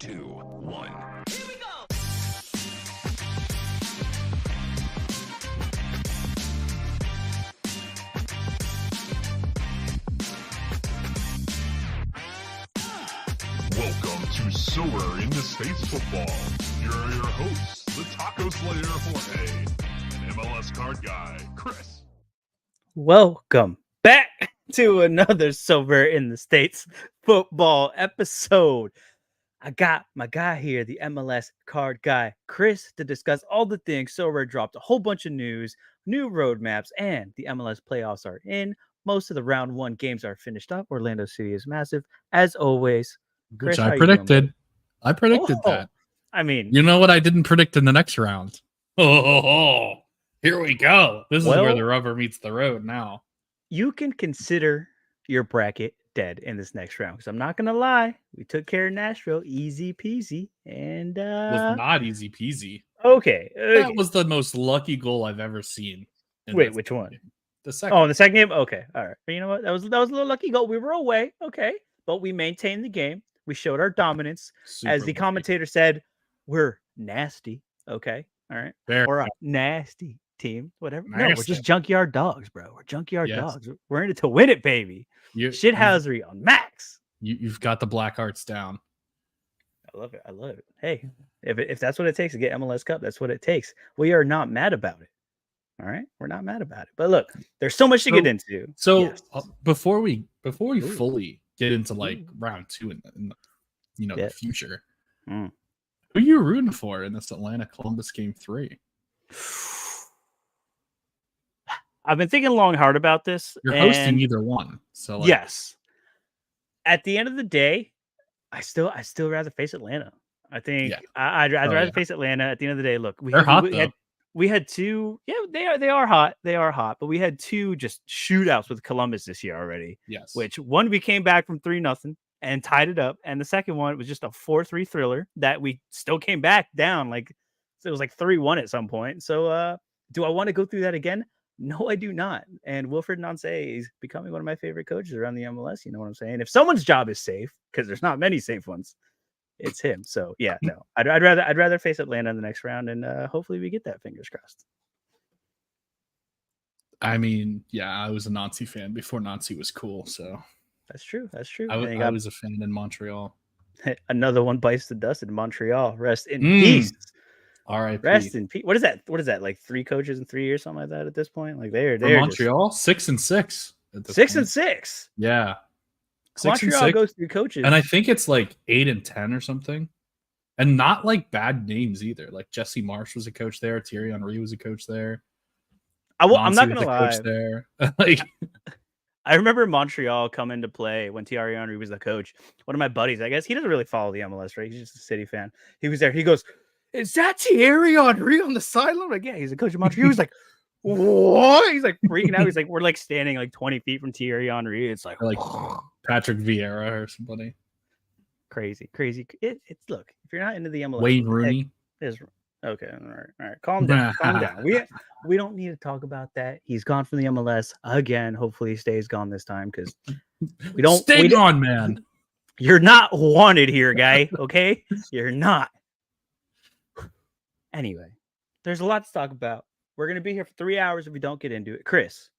2, 1. Here we go! Welcome to Sorare in the States Football. Here are your hosts, the Taco Slayer Jorge and MLS Card Guy Chris. Welcome back to another Silver in the States football episode. I got my guy here, the MLS Card Guy Chris, to discuss all the things. Silver dropped a whole bunch of news, new roadmaps, and the MLS playoffs are in. Most of the round one games are finished up. Orlando City is massive, as always. Chris, Which how I you doing, predicted. buddy? I predicted Oh, that. I mean, You know what I didn't predict in the next round? Oh, here we go. This is where Well- the rubber meets the road now. you can consider your bracket dead in this next round, because I'm not gonna lie, we took care of Nashville easy peasy, and It was not easy peasy. okay. That was the most lucky goal I've ever seen. in Wait, that which one? game. The second. Oh, in the second game. Okay, all right. You know what? That was a little lucky goal. We were away, okay, but we maintained the game. We showed our dominance, Super as the lucky. commentator said. We're nasty, okay, all right. Very Or a nasty team, whatever. No, we're Nasty. just junkyard dogs, bro. We're junkyard Yes. dogs. We're in it to win it, baby. Shithousery on max. You've got the black arts down. I love it. I love it. Hey, if that's what it takes to get MLS Cup, that's what it takes. We are not mad about it. All right, we're not mad about it. But look, there's so much to get into. So Yes. before we Ooh. fully get into like Ooh. round two in the Yeah. the future, Mm. who are you rooting for in this Atlanta Columbus game 3? I've been thinking long and hard about this. You're hosting and either one, so like, yes. At the end of the day, I still rather face Atlanta. I think Yeah. I'd rather yeah. face Atlanta. At the end of the day, look, They're hot, we had two. Yeah, they are hot. They are hot. But we had two just shootouts with Columbus this year already. Yes. Which one we came back from 3-0 and tied it up, and the second one was just a 4-3 thriller that we still came back down. Like, so it was like 3-1 at some point. So do I want to go through that again? No, I do not. And Wilfred Nancy is becoming one of my favorite coaches around the MLS. You know what I'm saying? If someone's job is safe, because there's not many safe ones, it's him. So yeah, no, I'd rather face Atlanta in the next round, and hopefully we get that. Fingers crossed. I mean, yeah, I was a Nazi fan before Nazi was cool, so That's true. That's true. I And you got was a fan in Montreal. another one bites the dust in Montreal. Rest in Mm. peace. R.I.P. Rest in peace. What is that? What is that? Like 3 coaches in 3 years, something like that. At this point, like they're For Montreal, 6-6. At this 6-6. point. Yeah, 6 and Montreal 6. goes through coaches, And I think it's like 8-10 or something, and not like bad names either. Like Jesse Marsh was a coach there, Thierry Henry was a coach there. I'm Nancy not was gonna a lie. coach there. Like, I remember Montreal come into play when Thierry Henry was the coach. One of my buddies, I guess he doesn't really follow the MLS, right? He's just a City fan. He was there. He goes, "Is that Thierry Henry on the sideline?" I'm like, yeah, he's a coach of Montreal. He was like, what? He's like freaking out. He's like, we're like standing like 20 feet from Thierry Henry. It's like, like Patrick Vieira or somebody. crazy. It's look, if you're not into the MLS, Wayne what the heck Rooney. is okay, all right. Calm down. Calm down. We don't need to talk about that. He's gone from the MLS again. Hopefully he stays gone this time, because we don't Stay we don't- gone, man. You're not wanted here, guy. Okay, you're not. Anyway, there's a lot to talk about. We're gonna be here for 3 hours if we don't get into it. Chris,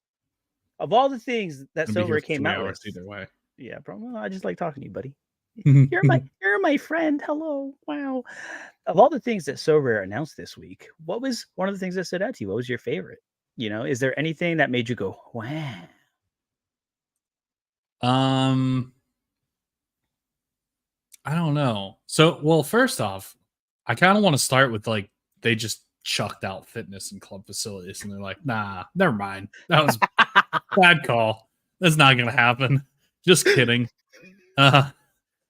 of all the things that I'll be here Silver for came 3 out hours with, either way. yeah, probably. I just like talking to you, buddy. You're my friend. Hello. Wow. Of all the things that Sorare announced this week, what was one of the things that stood out to you? What was your favorite? You know, is there anything that made you go, wow? I don't know. So, well, first off, I kind of want to start with like they just chucked out fitness and club facilities, and they're like, nah, never mind. That was bad call. That's not gonna happen. Just kidding.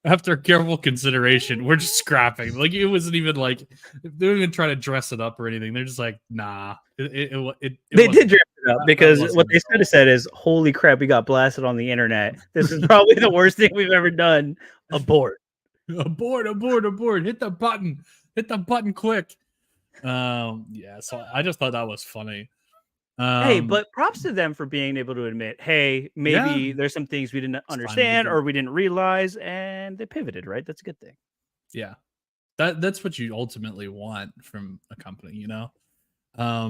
After careful consideration, we're just scrapping. Like, it wasn't even like they didn't even try to dress it up or anything. They're just like, nah. They wasn't- did dress it up, that because wasn't what they at should have said is, holy crap, we got blasted on the internet. This is probably the worst thing we've ever done. Abort. abort. Hit the button quick. Yeah, so I just thought that was funny. Hey, but props to them for being able to admit, hey, maybe there's some things we didn't understand or we didn't realize, and they pivoted, right? That's a good thing. Yeah. That's what you ultimately want from a company, you know? I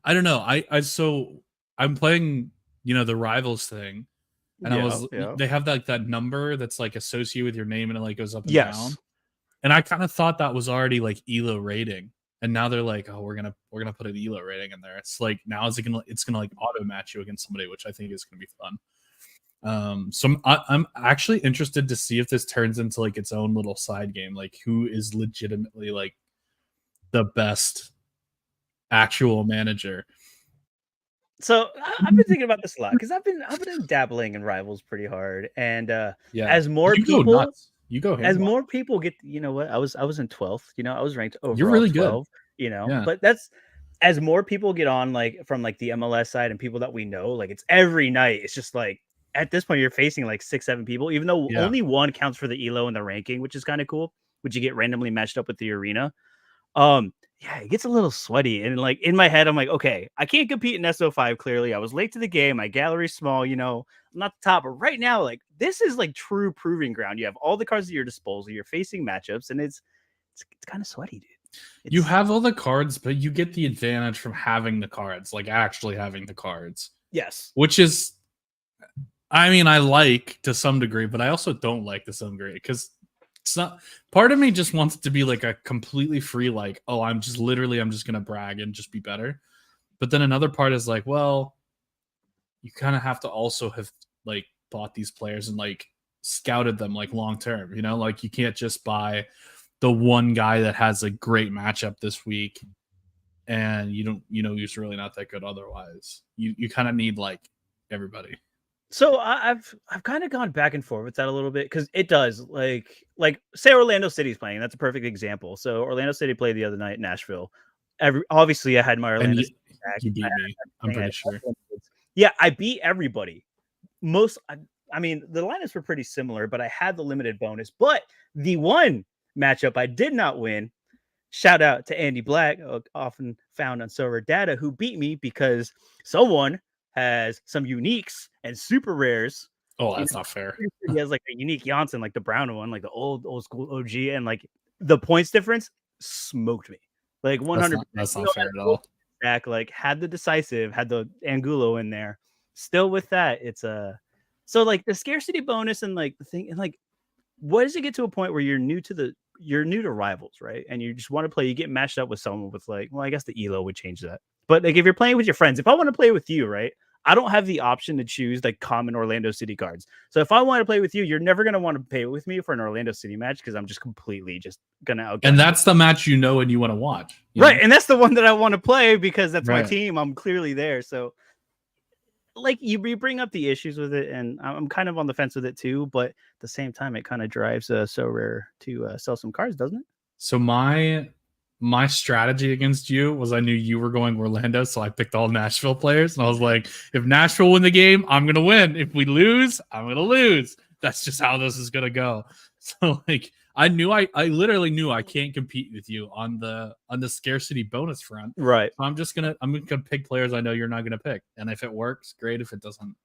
don't know. So I'm playing, the rivals thing, and Yeah, yeah. they have that number that's like associated with your name and it like goes up and down. Yes. And I kind of thought that was already like ELO rating. And now they're like, oh, we're gonna put an ELO rating in there. It's like now it's gonna like auto match you against somebody, which I think is gonna be fun. So I'm actually interested to see if this turns into like its own little side game, like who is legitimately like the best actual manager. So I've been thinking about this a lot because I've been dabbling in rivals pretty hard, and Yeah, as more you go people nuts. You go as ham. more people get, you know what, I was in 12th, I was ranked You're overall really good. 12, Yeah. but that's as more people get on like from like the MLS side and people that we know, like it's every night. It's just like at this point you're facing like 6-7 people, even though Yeah. only one counts for the elo and the ranking, which is kind of cool, which you get randomly matched up with the arena. Yeah, it gets a little sweaty. And like in my head, I'm like, okay, I can't compete in SO5. Clearly, I was late to the game. My gallery's small, I'm not the top. But right now, like this is like true proving ground. You have all the cards at your disposal. You're facing matchups, and it's kind of sweaty, dude. You have all the cards, but you get the advantage from having the cards, like actually having the cards. Yes. Which is, I mean, I like to some degree, but I also don't like to some degree because it's not. Part of me just wants it to be like a completely free, like, oh, I'm just gonna brag and just be better. But then another part is like, well, you kind of have to also have like bought these players and like scouted them like long term, like you can't just buy the one guy that has a great matchup this week and you don't, he's really not that good otherwise. You kind of need like everybody. So I've kind of gone back and forth with that a little bit because it does like say Orlando City's playing. That's a perfect example. So Orlando City played the other night in Nashville. Obviously I had my Orlando City back. You beat me. I'm pretty sure. Yeah, I beat everybody. I mean, the lineups were pretty similar, but I had the limited bonus. But the one matchup I did not win. Shout out to Andy Black, often found on Sorare data, who beat me because someone has some uniques and super rares. Oh, that's not fair. He has like a unique Janssen, like the brown one, like the old school OG, and like the points difference smoked me. Like 100%. That's not fair at all. Stack, like had the decisive, had the Angulo in there. Still with that, it's so like the scarcity bonus and like the thing, and like what does it get to a point where you're new to rivals, right? And you just want to play, you get matched up with someone with like, well, I guess the elo would change that. But like if you're playing with your friends, if I want to play with you, right, I don't have the option to choose like common Orlando City cards. So if I want to play with you, you're never going to want to pay with me for an Orlando City match because I'm just completely just gonna outguess. And that's the match and you want to watch. Right. And that's the one that I want to play because that's my team. I'm clearly there. So like you bring up the issues with it, and I'm kind of on the fence with it too, but at the same time it kind of drives Sorare to sell some cards, doesn't it? So my strategy against you was I knew you were going Orlando, so I picked all Nashville players, and I was like, if Nashville win the game, I'm gonna win. If we lose, I'm gonna lose. That's just how this is gonna go. So like I literally knew I can't compete with you on the scarcity bonus front. Right. So I'm gonna pick players I know you're not gonna pick. And if it works, great. If it doesn't,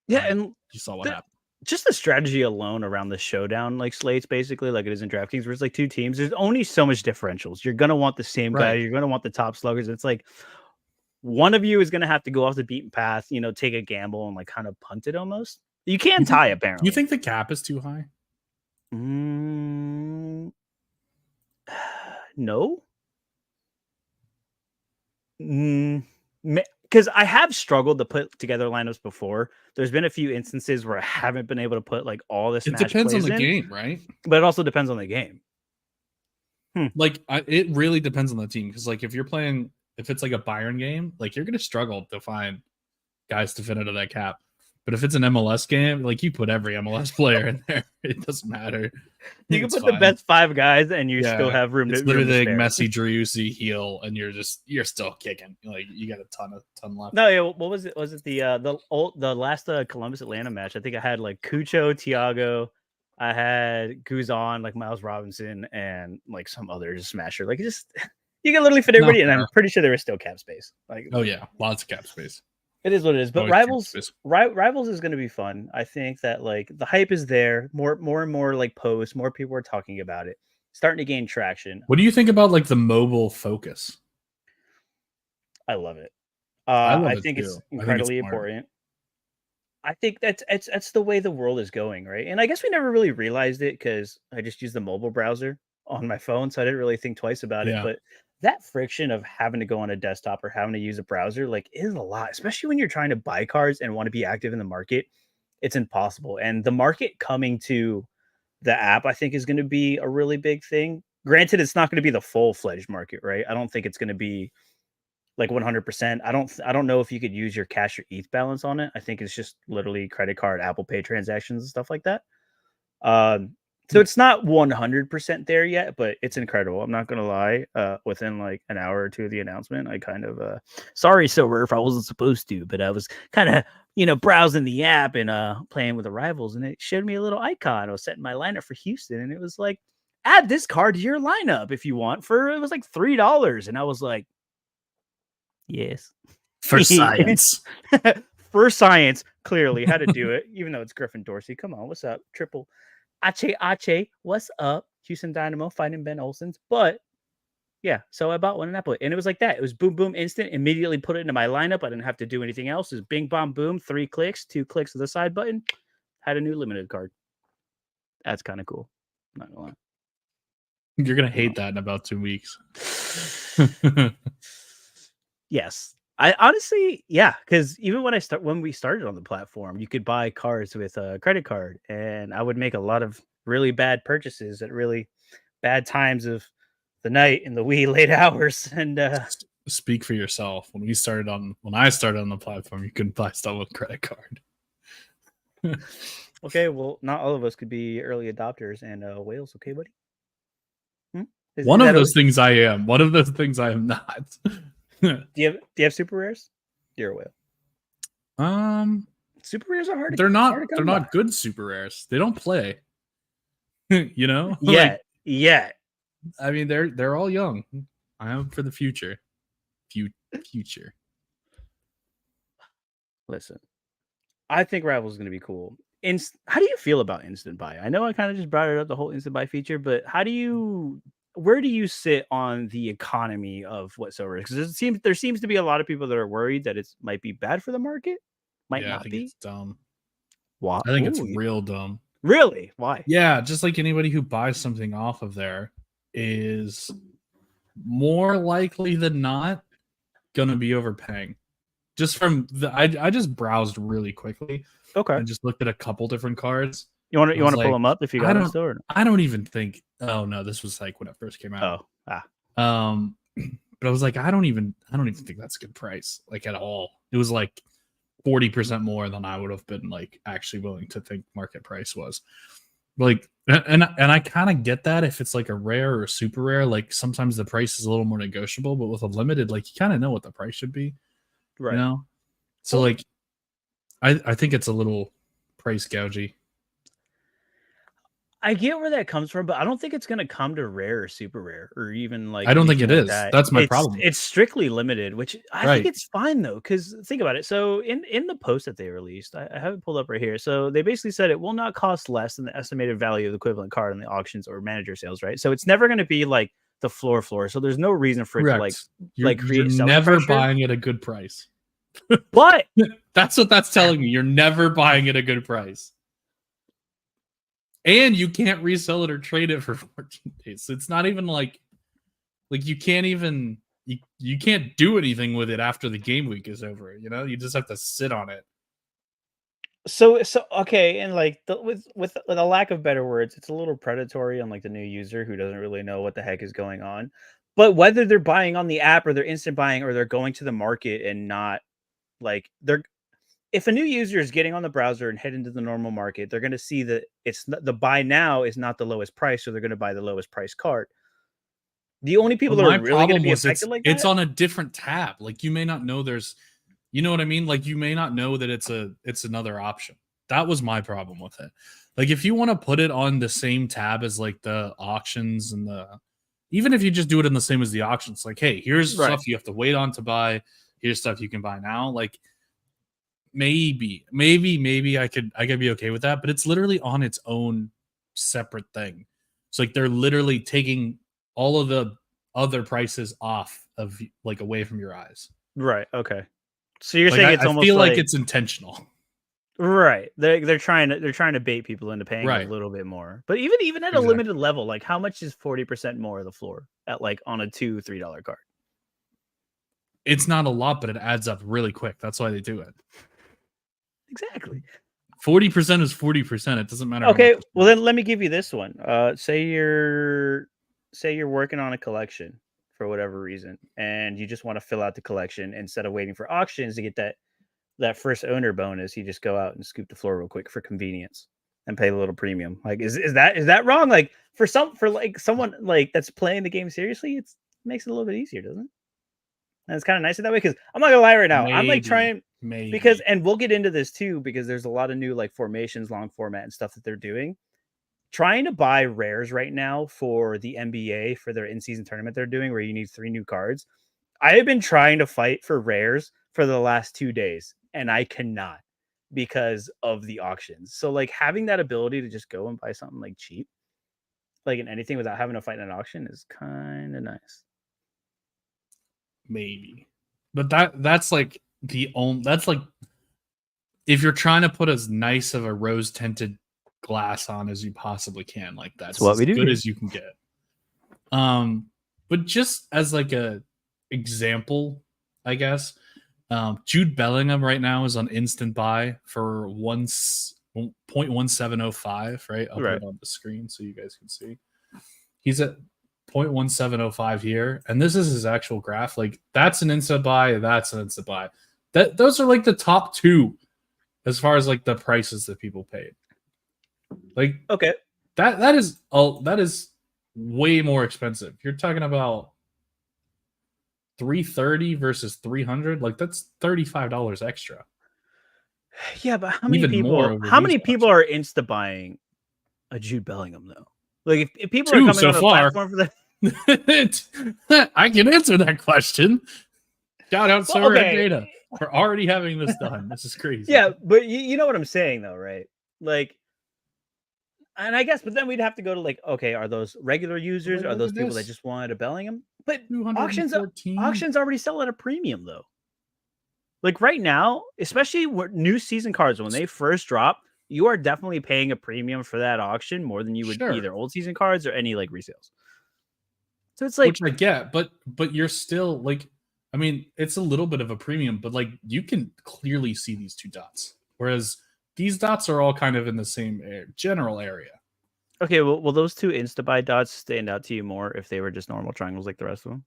yeah, and you saw what happened. Just the strategy alone around the showdown, like slates, basically, like it is in DraftKings, where it's like two teams. There's only so much differentials. You're gonna want the same guy. You're gonna want the top sluggers. It's like one of you is gonna have to go off the beaten path, take a gamble and like kind of punt it almost. You can tie apparently. You think the cap is too high? No. Because I have struggled to put together lineups before. There's been a few instances where I haven't been able to put like all this. It depends on the game, right? But it also depends on the game. Like it really depends on the team because like if it's like a Bayern game, like you're gonna struggle to find guys to fit into that cap. But if it's an MLS game, like you put every MLS player in there, it doesn't matter. You can put the best 5 guys, and you still have room. It's literally like Messi, Driussi, heel, and you're still kicking. Like you got a ton left. No, yeah. What was it? Was it the last Columbus Atlanta match? I think I had like Cucho, Thiago. I had Guzan, like Miles Robinson, and like some other smasher. Like just you can literally fit everybody, and I'm pretty sure there is still cap space. Like oh yeah, lots of cap space. It is what it is. But Always Rivals, curious. Rivals is going to be fun. I think that like the hype is there. More and more like posts. More people are talking about it. Starting to gain traction. What do you think about like the mobile focus? I love it. I love I it think too. it's I think it's incredibly smart. important. I think that's the way the world is going, right? And I guess we never really realized it because I just use the mobile browser on my phone, so I didn't really think twice about it. Yeah. But that friction of having to go on a desktop or having to use a browser, like, is a lot, especially when you're trying to buy cards and want to be active in the market. It's impossible. And the market coming to the app, I think, is going to be a really big thing. Granted, it's not going to be the full-fledged market, right? I don't think it's going to be like 100%. I don't know if you could use your cash or ETH balance on it. I think it's just literally credit card, Apple Pay transactions and stuff like that. So it's not 100% there yet, but it's incredible. I'm not gonna lie. Within like an hour or two of the announcement, I kind of sorry, Sorare, if I wasn't supposed to, but I was kind of browsing the app and playing with the Rivals, and it showed me a little icon. I was setting my lineup for Houston, and it was like, add this card to your lineup if you want. It was like $3, and I was like, yes. For science. For science, clearly how to do it, even though it's Griffin Dorsey. Come on, what's up? Triple Ache, what's up? Houston Dynamo fighting Ben Olsen's. But yeah, so I bought one in that point, and it was like that. It was boom, boom, instant. Immediately put it into my lineup. I didn't have to do anything else. It was bing, bong, boom. 3 clicks, 2 clicks of the side button. Had a new limited card. That's kind of cool. Not gonna lie. You're gonna hate that in about 2 weeks. Yes. I honestly, yeah, because even when we started on the platform, you could buy cards with a credit card, and I would make a lot of really bad purchases at really bad times of the night in the wee late hours. And Speak for yourself. When I started on the platform, you couldn't buy stuff with credit card. okay, well, not all of us could be early adopters and whales, okay, buddy? One of those things I am. One of those things I am not. Do you have super rares? You're a whale. Super rares are hard. They're not good super rares. They don't play. Yet. I mean, they're all young. I am for the future. Future. Listen, I think Rival is going to be cool. How do you feel about instant buy? I know I kind of just brought it up, the whole instant buy feature, but where do you sit on the economy of whatsoever? Because there seems to be a lot of people that are worried that it might be bad for the market. Might not I think be. it's dumb. Why? I think it's real dumb. Really? Why? Yeah, just like anybody who buys something off of there is more likely than not gonna be overpaying. Just from I just browsed really quickly. Okay. And just looked at a couple different cards. You want to pull them up if you got them still? I don't even think. Oh no, this was like when it first came out. But I was like, I don't even think that's a good price, like at all. It was like 40% more than I would have been like actually willing to think market price was. Like, and I kind of get that if it's like a rare or a super rare, like sometimes the price is a little more negotiable, but with a limited, like you kind of know what the price should be, right? So like, I think it's a little price gougy. I get where that comes from, but I don't think it's going to come to rare or super rare or even like. I don't think it is. That's my problem. It's strictly limited, which I think it's fine though. Because think about it. So in the post that they released, I have it pulled up right here. So they basically said it will not cost less than the estimated value of the equivalent card in the auctions or manager sales, right? So it's never going to be like the floor. So there's no reason for it to you're never buying at a good price. But that's what that's telling me. You're never buying at a good price. And you can't resell it or trade it for 14 days. So it's not even like you can't even you can't do anything with it after the game week is over. You just have to sit on it. So okay, and like with a lack of better words, it's a little predatory on like the new user who doesn't really know what the heck is going on. But whether they're buying on the app or they're instant buying or they're going to the market and not like if a new user is getting on the browser and head into the normal market, they're going to see that the buy now is not the lowest price, so they're going to buy the lowest price card. The only people that are really going to be affected like that, it's on a different tab. Like you may not know there's, you know what I mean? Like you may not know that it's another option. That was my problem with it. Like if you want to put it on the same tab as like the auctions and even if you just do it in the same as the auctions, like, hey, here's stuff you have to wait on to buy. Here's stuff you can buy now. Like maybe I could be okay with that, but it's literally on its own separate thing. So like they're literally taking all of the other prices off of like away from your eyes. Right. Okay. So you're Like saying it's I almost feel like like it's intentional. right. They're trying to bait people into paying a Right. little bit more. But even at a Exactly. limited level, like how much is 40% more of the floor at like on a $2-3 card? It's not a lot, but it adds up really quick. That's why they do it. Exactly. 40% is 40%. It doesn't matter. Okay, well then let me give you this one. Say you're working on a collection for whatever reason, and you just want to fill out the collection instead of waiting for auctions to get that first owner bonus. You just go out and scoop the floor real quick for convenience and pay a little premium. Like, is that wrong? Like for someone like that's playing the game seriously, it makes it a little bit easier, doesn't it? And it's kind of nice that way because I'm not gonna lie right now. I'm like trying because, and we'll get into this too because there's a lot of new like formations, long format, and stuff that they're doing. Trying to buy rares right now for the NBA for their in-season tournament they're doing, where you need 3 new cards. I have been trying to fight for rares for the last 2 days, and I cannot because of the auctions. So like having that ability to just go and buy something like cheap, like in anything without having to fight in an auction is kind of nice. Maybe, but that's like the only. That's like if you're trying to put as nice of a rose tinted glass on as you possibly can, like that's what we do good here. as you can get. But just as like a example, I guess, Jude Bellingham right now is on instant buy for 0.1705. Right, I'll put it on the screen so you guys can see. He's at 0.1705 here, and this is his actual graph. Like that's an instant buy, that's an instant buy. Those are like the top 2 as far as like the prices that people paid. Like okay, that is way more expensive. You're talking about 330 versus 300. Like that's $35 extra. Yeah, but how many Even more people? over How these many people are insta buying a Jude Bellingham though? Like if people 2 are coming so on the far. platform for that. I can answer that question. Shout out Sorare okay. Data for already having this done. This is crazy. Yeah, but you know what I'm saying though, right? Like, and I guess, but then we'd have to go to like, okay, are those regular users? Are those people that just wanted a Bellingham? But auctions already sell at a premium though. Like right now, especially new season cards, when they first drop, you are definitely paying a premium for that auction more than you would either old season cards or any like resales. So it's like, which I get, but you're still like, I mean, it's a little bit of a premium, but like you can clearly see these 2 dots, whereas these dots are all kind of in the same general area. Okay, well, will those 2 insta-buy dots stand out to you more if they were just normal triangles like the rest of them?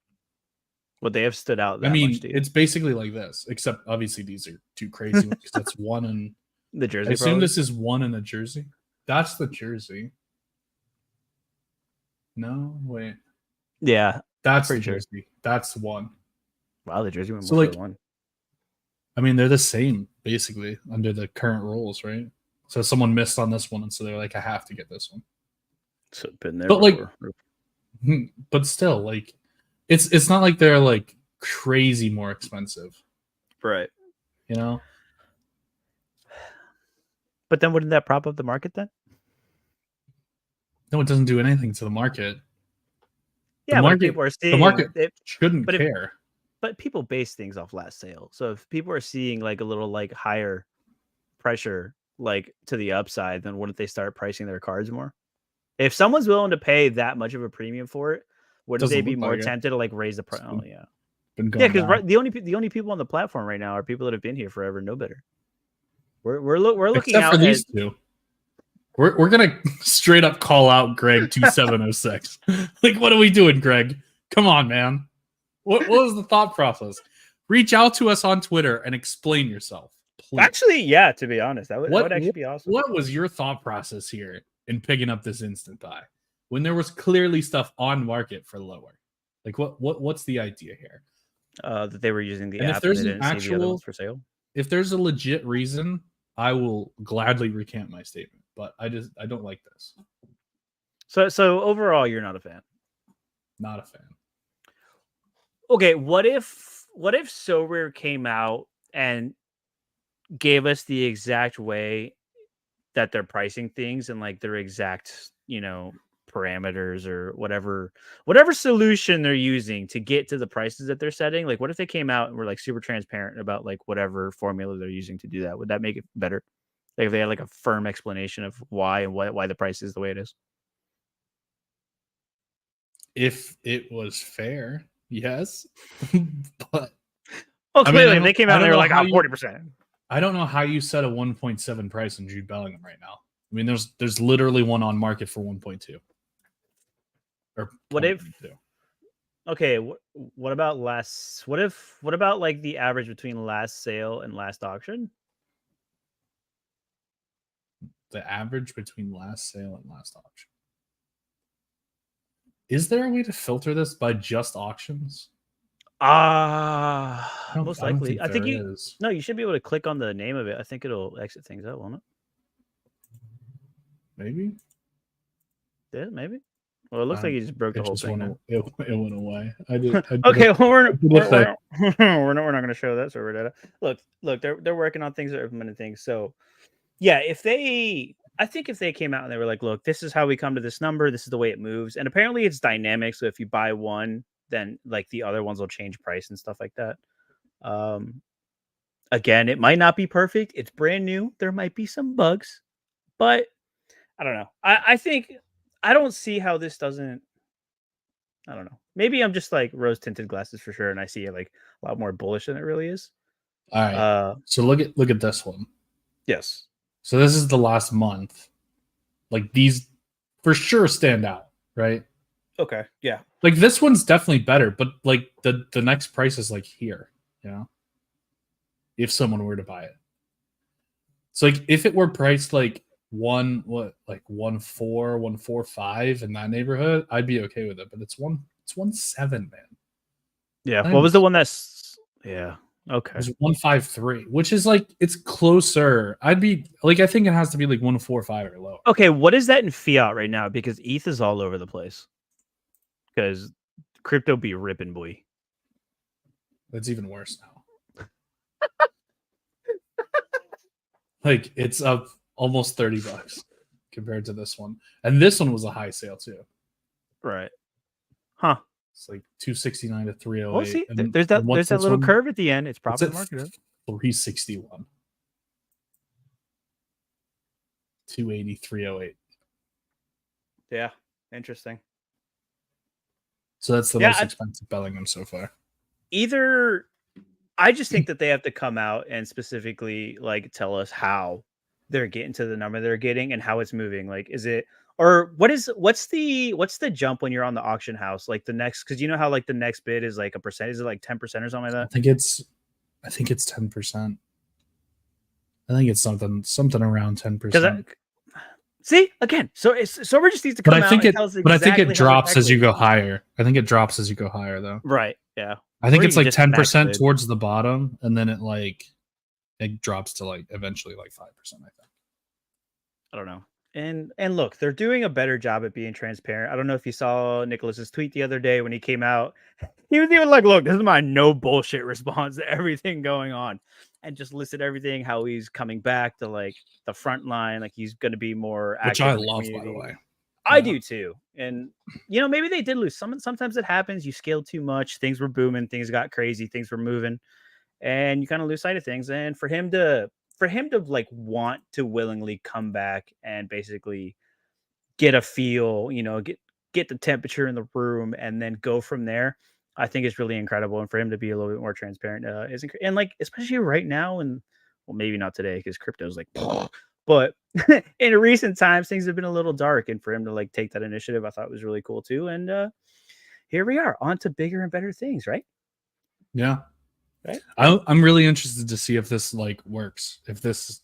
Would they have stood out that much to you? It's basically like this, except obviously these are 2 crazy ones because that's 1 in the jersey. I assume this is 1 in the jersey. That's the jersey. No, wait. Yeah, that's the jersey. Sure. That's 1. Wow, the jersey went more for 1. I mean, they're the same basically under the current rules, right? So someone missed on this one, and so they're like, I have to get this one. So been there, but before. like, but still, like, it's not like they're like crazy more expensive, right? You know. But then wouldn't that prop up the market then? No, it doesn't do anything to the market. Yeah, but people are seeing the market shouldn't care. But people base things off last sale. So if people are seeing like a little like higher pressure like to the upside, then wouldn't they start pricing their cards more? If someone's willing to pay that much of a premium for it, wouldn't they be more tempted to like raise the price? Oh yeah. Yeah, because the only people on the platform right now are people that have been here forever and know better. We're looking except out for these 2. We're gonna straight up call out Greg 2706. Like, what are we doing, Greg? Come on, man. What was the thought process? Reach out to us on Twitter and explain yourself, please. Actually, yeah, to be honest, that would actually be awesome. What was your thought process here in picking up this instant buy when there was clearly stuff on market for lower? Like, what's the idea here? That they were using the and app if there's and they an didn't see the other ones for sale. If there's a legit reason, I will gladly recant my statement. But I don't like this. So overall, you're not a fan. Not a fan. Okay, what if Sorare came out and gave us the exact way that they're pricing things and like their exact, parameters or whatever solution they're using to get to the prices that they're setting. Like, what if they came out and were like super transparent about like whatever formula they're using to do that? Would that make it better? Like if they had like a firm explanation of why and why the price is the way it is. If it was fair, yes. But Oh, I mean, clearly, if they came out and they were like, 40%. I don't know how you set a 1.7 price on Jude Bellingham right now. I mean, there's literally one on market for 1.2. Or what if? 2. Okay, what about last? What about like the average between last sale and last auction? The average between last sale and last auction. Is there a way to filter this by just auctions? Most likely. I think you is. No, you should be able to click on the name of it. I think it'll exit things out, won't it? Maybe. Yeah, maybe. Well, it looks like you just broke the whole thing. It went away. I did. Okay, well, we're not going to show that server data. Look, they're working on things, they're implementing things. So, yeah, I think if they came out and they were like, look, this is how we come to this number, this is the way it moves, and apparently it's dynamic. So if you buy one, then like the other ones will change price and stuff like that. Again, it might not be perfect. It's brand new. There might be some bugs, but I don't know. I think I don't see how this doesn't. I don't know. Maybe I'm just like rose tinted glasses for sure, and I see it like a lot more bullish than it really is. All right. So look at this one. Yes. So this is the last month. Like these for sure stand out, right? Okay. Yeah. Like this one's definitely better, but like the next price is like here, if someone were to buy it. So like if it were priced like 1.45 in that neighborhood, I'd be okay with it. But it's 1.7, man. Yeah. What was the one that's okay. It's 1.53, which is like it's closer. I'd be like, I think it has to be like 1.45 or lower. Okay, what is that in fiat right now? Because ETH is all over the place. Because crypto be ripping, boy. That's even worse now. Like it's up almost $30 compared to this one, and this one was a high sale too. Right? Huh? It's like 269 to 308. Well, see, there's that little curve at the end. It's properly marketed. 361. 280, 308. Yeah, interesting. So that's the most expensive Bellingham so far. Either I just think that they have to come out and specifically like tell us how they're getting to the number they're getting and how it's moving. Like, is it or what's the jump when you're on the auction house? Like the next, because you know how like the next bid is like a percent. Is it like 10% or something like that? I think it's 10%. I think it's something around 10%. See again, so Sorare just needs to come out and tell us exactly. But I think it drops as you go higher. I think it drops as you go higher, though. Right? Yeah. I think it's like 10% towards the bottom, and then it drops to like eventually like 5%. I think. I don't know. And look, they're doing a better job at being transparent. I don't know if you saw Nicholas's tweet the other day when he came out. He was even like, "Look, this is my no bullshit response to everything going on," and just listed everything, how he's coming back to like the front line, like he's going to be more active. Which I love, by the way. I do too. And maybe they did lose. Sometimes it happens. You scaled too much. Things were booming. Things got crazy. Things were moving, and you kind of lose sight of things. And for him to like want to willingly come back and basically get a feel, get the temperature in the room, and then go from there, I think it's really incredible. And for him to be a little bit more transparent and like especially right now, and well, maybe not today because crypto's like. But in recent times, things have been a little dark, and for him to like take that initiative, I thought was really cool too. And here we are, on to bigger and better things, right? Yeah, right. I'm really interested to see if this like works, if this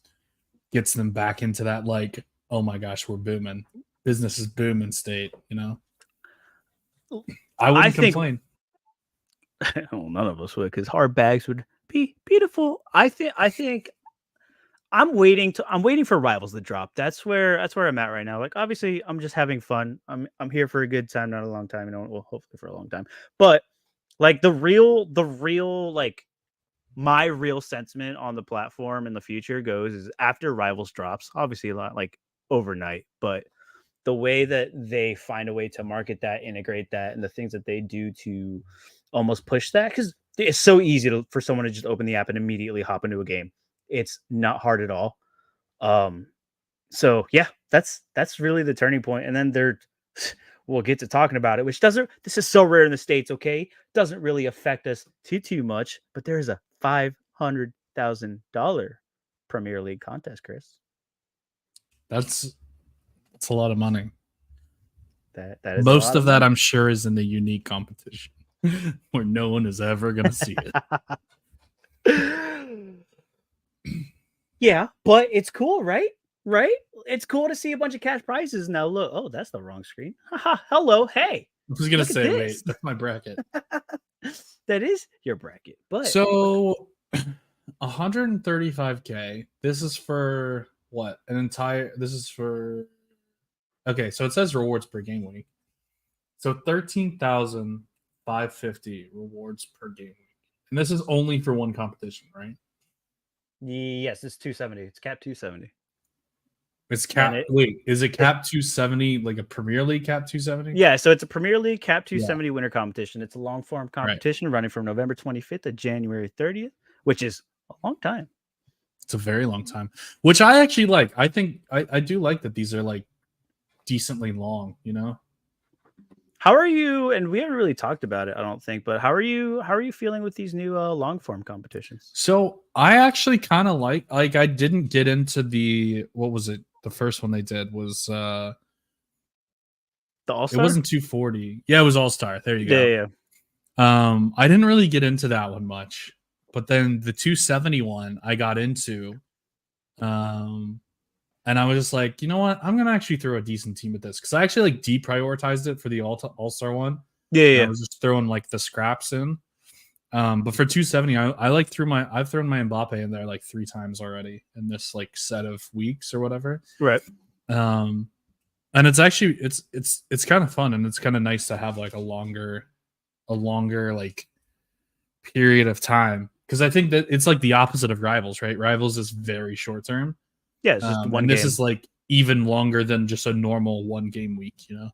gets them back into that like, oh my gosh, we're booming, business is booming state. I wouldn't complain. Well, none of us would, because hard bags would be beautiful. I think. I'm waiting for Rivals to drop. That's where I'm at right now. Like, obviously, I'm just having fun. I'm here for a good time, not a long time. Well, hopefully for a long time. But like the real like my real sentiment on the platform in the future goes is after Rivals drops, obviously a lot like overnight, but the way that they find a way to market that, integrate that, and the things that they do to almost push that, because it's so easy for someone to just open the app and immediately hop into a game. It's not hard at all. So yeah, that's really the turning point. And then we'll get to talking about it, which this is so rare in the States, okay? Doesn't really affect us too much, but there's a $500,000 Premier League contest, Chris. That's a lot of money. That is most of that, I'm sure, is in the unique competition where no one is ever going to see it. Yeah, but it's cool, right? Right? It's cool to see a bunch of cash prizes. Now look, oh, that's the wrong screen. Hello, hey. I was going to say, wait, that's my bracket. That is your bracket. But so 135K. This is for what? This is for okay, so it says rewards per game week. So 13,550 rewards per game week. And this is only for one competition, right? Yes, it's 270. It's cap 270. It's cap. Wait, is it cap 270 like a Premier League cap 270? Yeah, so it's a Premier League cap 270 winter competition. It's a long form competition running from November 25th to January 30th, which is a long time. It's a very long time, which I actually like. I think I do like that these are like decently long, you know. How are you? And we haven't really talked about it, I don't think, but how are you feeling with these new long form competitions? So I actually kind of like I didn't get into what was it? The first one they did was the All-Star? It wasn't 240. Yeah, it was All-Star. There you go. Yeah. I didn't really get into that one much, but then the 271 I got into. And I was just like, you know what? I'm gonna actually throw a decent team at this because I actually like deprioritized it for the All-Star one. Yeah. I was just throwing like the scraps in. But for 270, I've thrown my Mbappe in there like 3 times already in this like set of weeks or whatever. Right. And it's actually it's kind of fun and it's kind of nice to have like a longer like period of time because I think that it's like the opposite of Rivals, right? Rivals is very short term. Yeah, it's just one and game. This is like even longer than just a normal 1 game week, you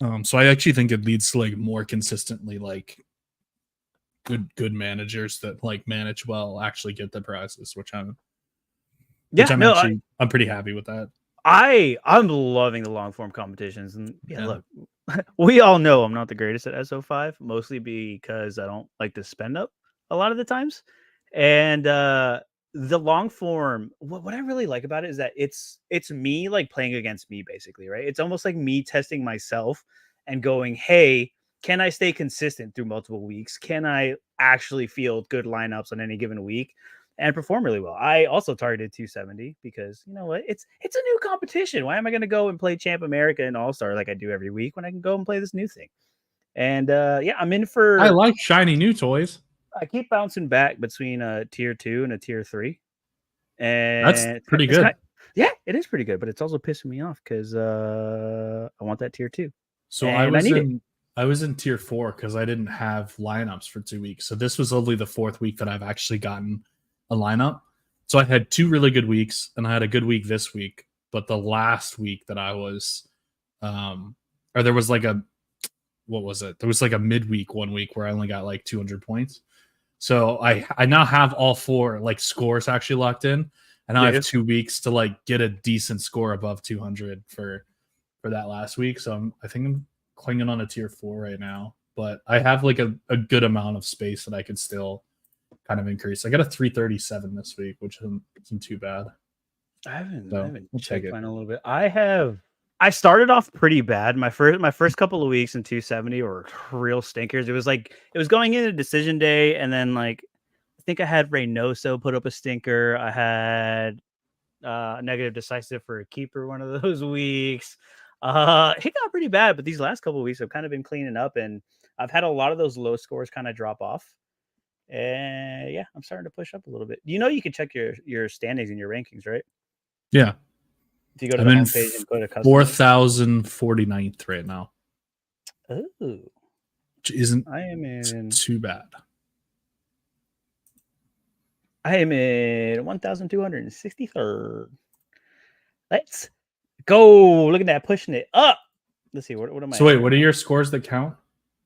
know. So I actually think it leads to like more consistently like good managers that like manage well actually get the prizes, I'm pretty happy with that. I'm loving the long form competitions, and look, we all know I'm not the greatest at SO5, mostly because I don't like to spend up a lot of the times, and the long form, what I really like about it is that it's me like playing against me basically, right? It's almost like me testing myself and going, hey, can I stay consistent through multiple weeks? Can I actually field good lineups on any given week and perform really well? I also targeted 270 because you know what? It's a new competition. Why am I going to go and play Champ America and All-Star like I do every week when I can go and play this new thing? And I'm in for. I like shiny new toys. I keep bouncing back between a tier 2 and a tier 3. And that's pretty good. Yeah, it is pretty good, but it's also pissing me off because I want that tier 2. So I was in tier 4 because I didn't have lineups for 2 weeks. So this was only the 4th week that I've actually gotten a lineup. So I had 2 really good weeks and I had a good week this week. But the last week that I was, or there was like what was it? There was like a midweek 1 week where I only got like 200 points. So I now have all 4 like scores actually locked in, and I have 2 weeks to like get a decent score above 200 for that last week. So I think I'm clinging on a tier 4 right now, but I have like a good amount of space that I could still kind of increase. I got a 337 this week, which isn't too bad. I haven't checked mine a little bit. I started off pretty bad. My first couple of weeks in 270 were real stinkers. It was going into decision day, and then like I think I had Reynoso put up a stinker. I had a negative decisive for a keeper one of those weeks. It got pretty bad, but these last couple of weeks I've kind of been cleaning up, and I've had a lot of those low scores kind of drop off. And yeah, I'm starting to push up a little bit. You know, you can check your standings and your rankings, right? Yeah. If you go to the homepage and go to custom, 4,049th right now. Oh, which isn't I am in too bad. I am in 1,263rd. Let's go. Look at that, pushing it up. Let's see. What am I? So wait, what are your scores that count?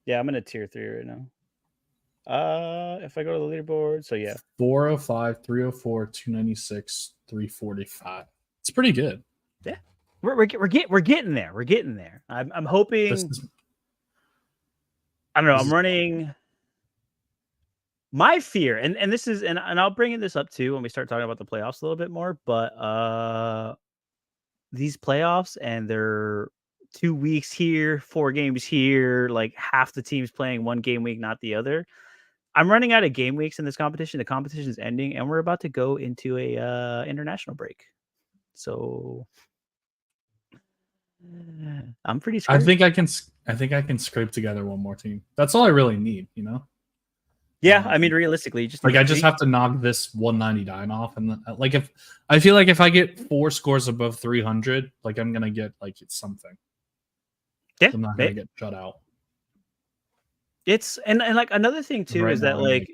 Yeah, I'm in a tier 3 right now. If I go to the leaderboard, so yeah, 405, 304, 296, 345. It's pretty good. yeah, we're getting there. We're getting there. I'm hoping. I don't know. I'm running. My fear, and this is, and I'll bring this up too when we start talking about the playoffs a little bit more. But these playoffs, and they're 2 weeks here, 4 games here, like half the teams playing one game week, not the other. I'm running out of game weeks in this competition. The competition is ending, and we're about to go into a international break. So I'm pretty scared. I think I can scrape together one more team. That's all I really need, you know? Yeah, I mean, realistically, just like I just have to knock this 199 off, and then, like if I feel like if I get 4 scores above 300, like I'm gonna get like it's something. Yeah, I'm not gonna get shut out. It's and like another thing too is that like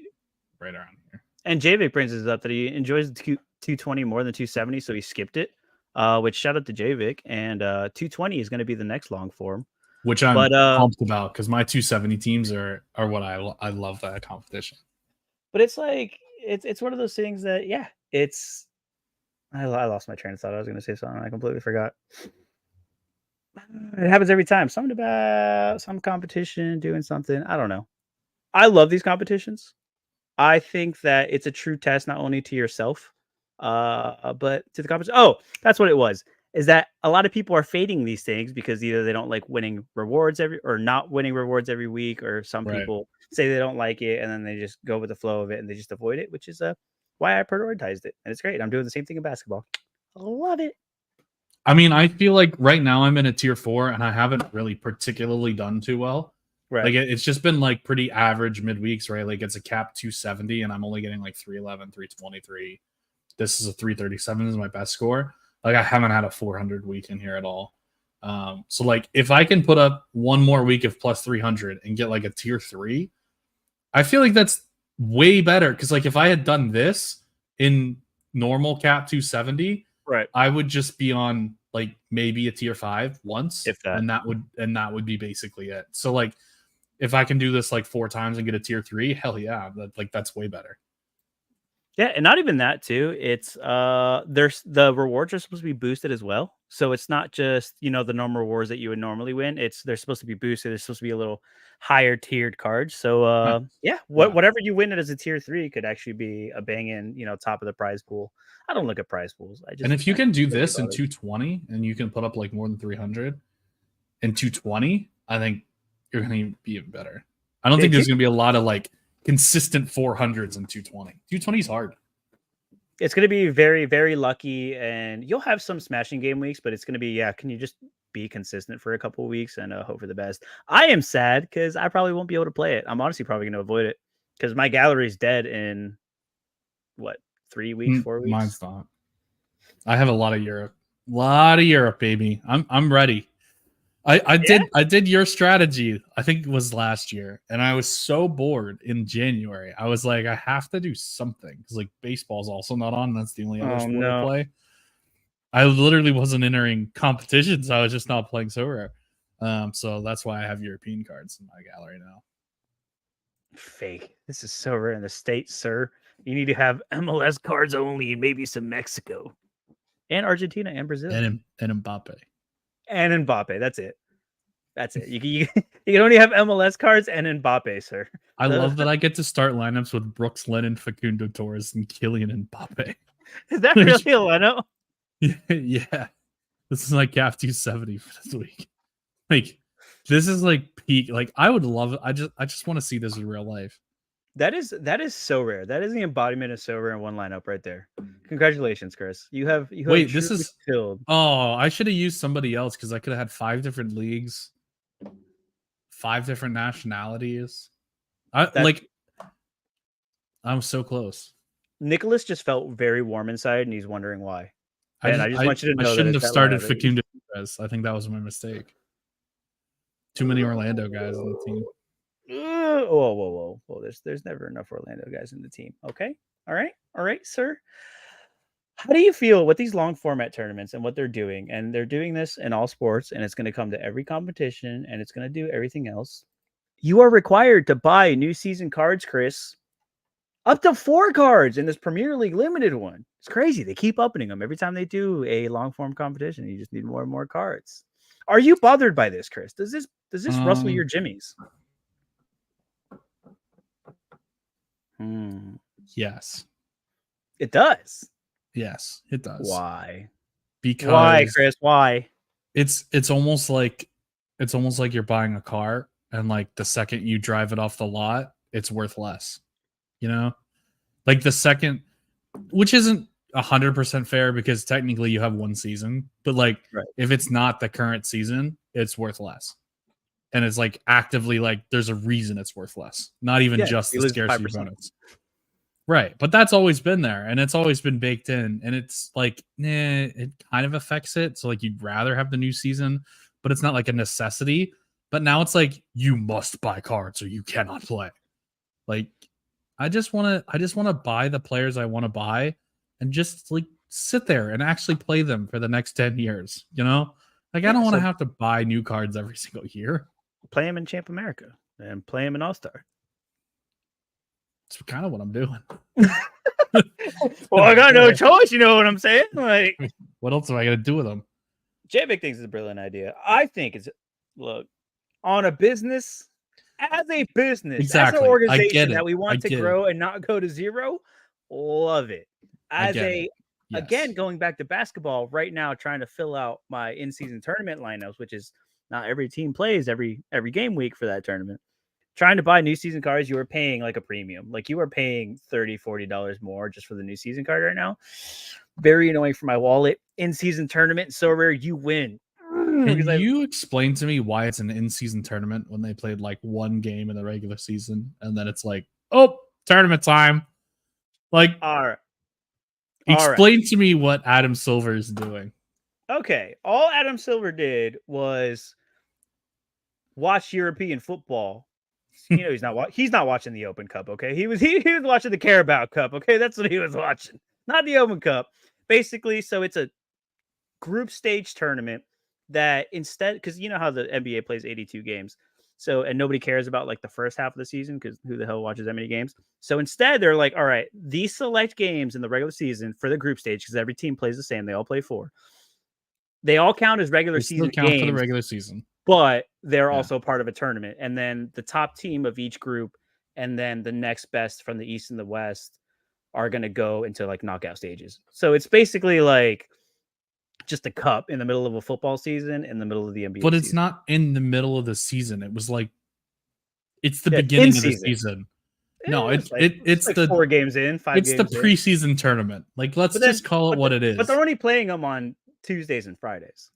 right around here. And JVic brings this up that he enjoys the 220 more than 270, so he skipped it. Which shout out to JVic, and 220 is going to be the next long form. Which I'm pumped about because my 270 teams are what I love that competition. But it's like it's one of those things that it's. I lost my train of thought. I was going to say something. I completely forgot. It happens every time. Something about some competition doing something. I don't know. I love these competitions. I think that it's a true test not only to yourself, but to the competition. Oh, that's what it was. Is that a lot of people are fading these things because either they don't like winning rewards not winning rewards every week, or some people say they don't like it and then they just go with the flow of it and they just avoid it, which is why I prioritized it. And it's great. I'm doing the same thing in basketball. I love it. I mean, I feel like right now I'm in a tier 4 and I haven't really particularly done too well. Right. Like it's just been like pretty average midweeks, right? Like it's a cap 270 and I'm only getting like 311, 323. This is a 337 is my best score. Like I haven't had a 400 week in here at all. So like if I can put up one more week of plus 300 and get like a tier 3, I feel like that's way better. Cause like if I had done this in normal cap 270, right, I would just be on like maybe a tier 5 once, if that. and that would be basically it. So like if I can do this like 4 times and get a tier 3, hell yeah, that's way better. Yeah, and not even that too. It's there's the rewards are supposed to be boosted as well. So it's not just, the normal rewards that you would normally win. They're supposed to be boosted. There's supposed to be a little higher tiered card. So whatever you win it as a tier 3 could actually be a banging, top of the prize pool. I don't look at prize pools. And if you can do this in 220 and you can put up like more than 300 in 220, I think you're going to be even better. I don't think there's going to be a lot of like consistent 400s in 220. 220 is hard. It's going to be very, very lucky, and you'll have some smashing game weeks, but it's going to be, can you just be consistent for a couple of weeks and hope for the best? I am sad because I probably won't be able to play it. I'm honestly probably going to avoid it because my gallery is dead in, 3 weeks, 4 weeks? Mine's not. I have a lot of Europe, baby. I'm ready. I did your strategy, I think it was last year, and I was so bored in January. I was like, I have to do something because like baseball's also not on. That's the only other sport I play. I literally wasn't entering competitions. I was just not playing Sorare. So that's why I have European cards in my gallery now. Fake. This is so rare in the States, sir. You need to have MLS cards only, and maybe some Mexico, and Argentina, and Brazil, and Mbappe. And Mbappe. That's it. You can only have MLS cards and Mbappe, sir. I love that I get to start lineups with Brooks Lennon, Facundo Torres, and Kylian Mbappe. Is that really a lineup? Yeah. This is like cap 270 for this week. Like, this is like peak. Like, I would love it. I just want to see this in real life. That is so rare. That is the embodiment of so rare in one lineup right there. Congratulations, Chris. You have Wait, this is filled. Oh, I should have used somebody else because I could have had 5 different leagues, 5 different nationalities. I'm so close. Nicholas just felt very warm inside, and he's wondering why. I just want you to know I shouldn't have started Facundo Torres. I think that was my mistake. Too many Orlando guys on the team. Whoa. There's never enough Orlando guys in the team. Okay. All right, sir. How do you feel with these long format tournaments and what they're doing? And they're doing this in all sports, and it's going to come to every competition, and it's going to do everything else. You are required to buy new season cards, Chris. Up to 4 cards in this Premier League limited one. It's crazy. They keep opening them every time they do a long form competition. You just need more and more cards. Are you bothered by this, Chris? Does this rustle your jimmies? Yes. It does. Yes, it does. Why? Because why, Chris? Why? It's almost like you're buying a car, and like the second you drive it off the lot, it's worth less. You know, like the second, which isn't 100% fair because technically you have one season, but like if it's not the current season, it's worth less. And it's like actively like there's a reason it's worth less, not even just the scarcity bonus. Right. But that's always been there and it's always been baked in. And it's like, it kind of affects it. So like you'd rather have the new season, but it's not like a necessity. But now it's like you must buy cards or you cannot play. Like I just want to buy the players I want to buy and just like sit there and actually play them for the next 10 years, you know? Like I don't want to have to buy new cards every single year. Play them in Champ America and play them in All-Star. That's kind of what I'm doing. Well, I got no choice, you know what I'm saying? Like, what else am I gonna do with them? J-Big thinks it's a brilliant idea. I think it's on a business, as a business, as an organization that we want to grow and not go to zero. Love it. Again, going back to basketball right now, trying to fill out my in-season tournament lineups, which is not every team plays every game week for that tournament. Trying to buy new season cards, you are paying like a premium. Like you are paying $30, $40 more just for the new season card right now. Very annoying for my wallet. In-season tournament, so rare, you win. Can you explain to me why it's an in-season tournament when they played like one game in the regular season and then it's like, oh, tournament time? Like, explain to me what Adam Silver is doing. Okay, all Adam Silver did was watch European football. You know he's not watching the Open Cup, okay? He was watching the Carabao Cup, okay? That's what he was watching. Not the Open Cup. Basically, so it's a group stage tournament that instead, because you know how the NBA plays 82 games. So, and nobody cares about like the first half of the season because who the hell watches that many games? So instead, they're like, all right, these select games in the regular season for the group stage, because every team plays the same. They all play 4. They all count as regular season games for the regular season, but they're also part of a tournament. And then the top team of each group and then the next best from the East and the West are going to go into like knockout stages. So it's basically like just a cup in the middle of a football season in the middle of the NBA but it's season. not in the middle of the season. It was like it's the beginning of the season. No, it's like the 4 games in, 5 games. It's the preseason tournament. Like let's just call it what it is. But they're only playing them on Tuesdays and Fridays.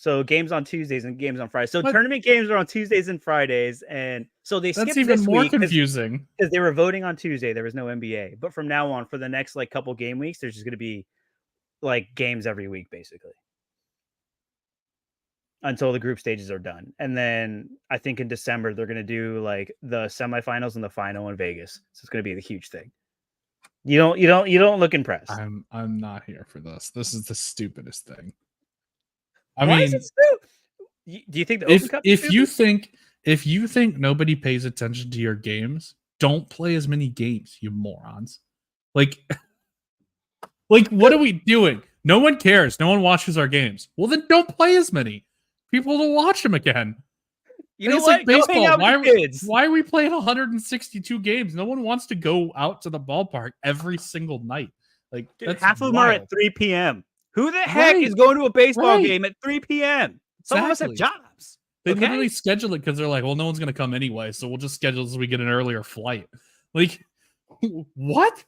So games on Tuesdays and games on Fridays. So tournament games are on Tuesdays and Fridays, and so they skipped that's even more confusing because they were voting on Tuesday. There was no NBA, but from now on, for the next like couple game weeks, there's just going to be like games every week, basically, until the group stages are done. And then I think in December they're going to do like the semifinals and the final in Vegas. So it's going to be the huge thing. You don't look impressed. I'm not here for this. This is the stupidest thing. Why is it stupid? Do you think the Open Cup if you think nobody pays attention to your games, don't play as many games, you morons. Like what are we doing? No one cares. No one watches our games. Well, then don't play as many. People will watch them again. You know what? Like baseball. Why are we playing 162 games? No one wants to go out to the ballpark every single night. Like dude, half of them are at 3 p.m. Who the heck is going to a baseball game at 3 p.m.? Some of us have jobs. They literally schedule it because they're like, well, no one's going to come anyway, so we'll just schedule so we get an earlier flight. Like, what?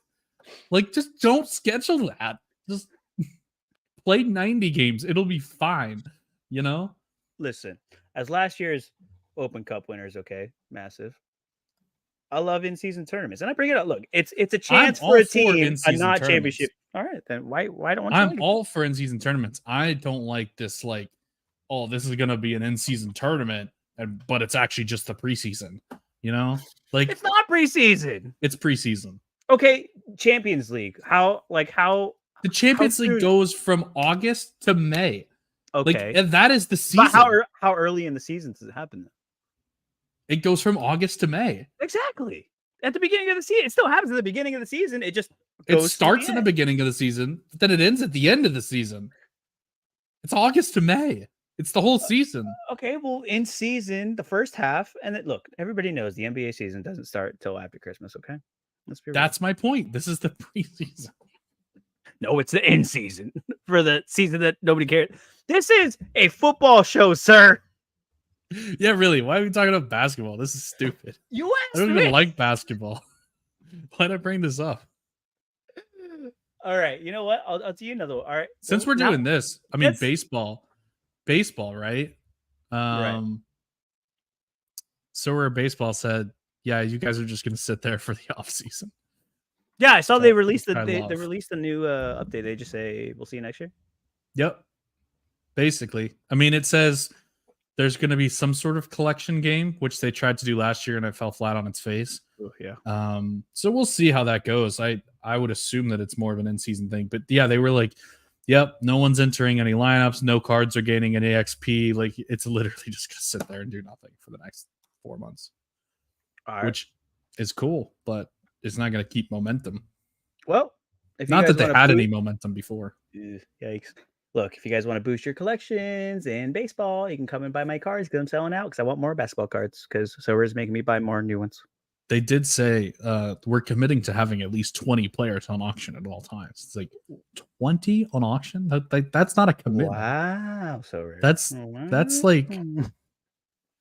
Like, just don't schedule that. Just play 90 games. It'll be fine, you know? Listen, as last year's Open Cup winners, okay, massive. I love in-season tournaments, and I bring it up. Look, it's a chance for a team, a not championship. All right, then why don't I'm all for in-season tournaments. I don't like this. Like, oh, this is gonna be an in-season tournament, but it's actually just the preseason. You know, like it's not preseason. It's preseason. Okay, Champions League. How The Champions League soon- goes from August to May. okay. Like that is the season. But how early in the season does it happen? It goes from August to May. Exactly. At the beginning of the season. It still happens at the beginning of the season. It just It goes starts to in the end. beginning of the season, but then it ends at the end of the season. It's August to May. It's the whole season. Okay, well, in season, the first half, and then look, everybody knows the NBA season doesn't start till after Christmas. Okay, let's be real. That's my point. This is the preseason. No, it's the in season for the season that nobody cares. This is a football show, sir. Yeah, really. Why are we talking about basketball? This is stupid. You I asked don't me. even like basketball. Why'd I bring this up? All right, you know what? I'll tell you another one. All right, Since well, we're now- doing this, I mean let's- baseball, right? Right. So where baseball said, yeah, you guys are just gonna sit there for the off season. Yeah, I saw So, they released which I they love. released a new update. They just say we'll see you next year. Yep. Basically. I mean, it says there's gonna be some sort of collection game, which they tried to do last year and it fell flat on its face. Oh, yeah. So we'll see how that goes. I would assume that it's more of an in-season thing, but yeah, they were like, yep, no one's entering any lineups, no cards are gaining any XP. Like it's literally just gonna sit there and do nothing for the next 4 months, All right. which is cool, but it's not gonna keep momentum. Well, if you Not guys that they wanna had boot- any momentum before. Yikes. Look, if you guys want to boost your collections in baseball, you can come and buy my cards because I'm selling out because I want more basketball cards because Sorare making me buy more new ones. They did say we're committing to having at least 20 players on auction at all times. It's like 20 on auction? That's not a commitment. Wow, Sorare. That's like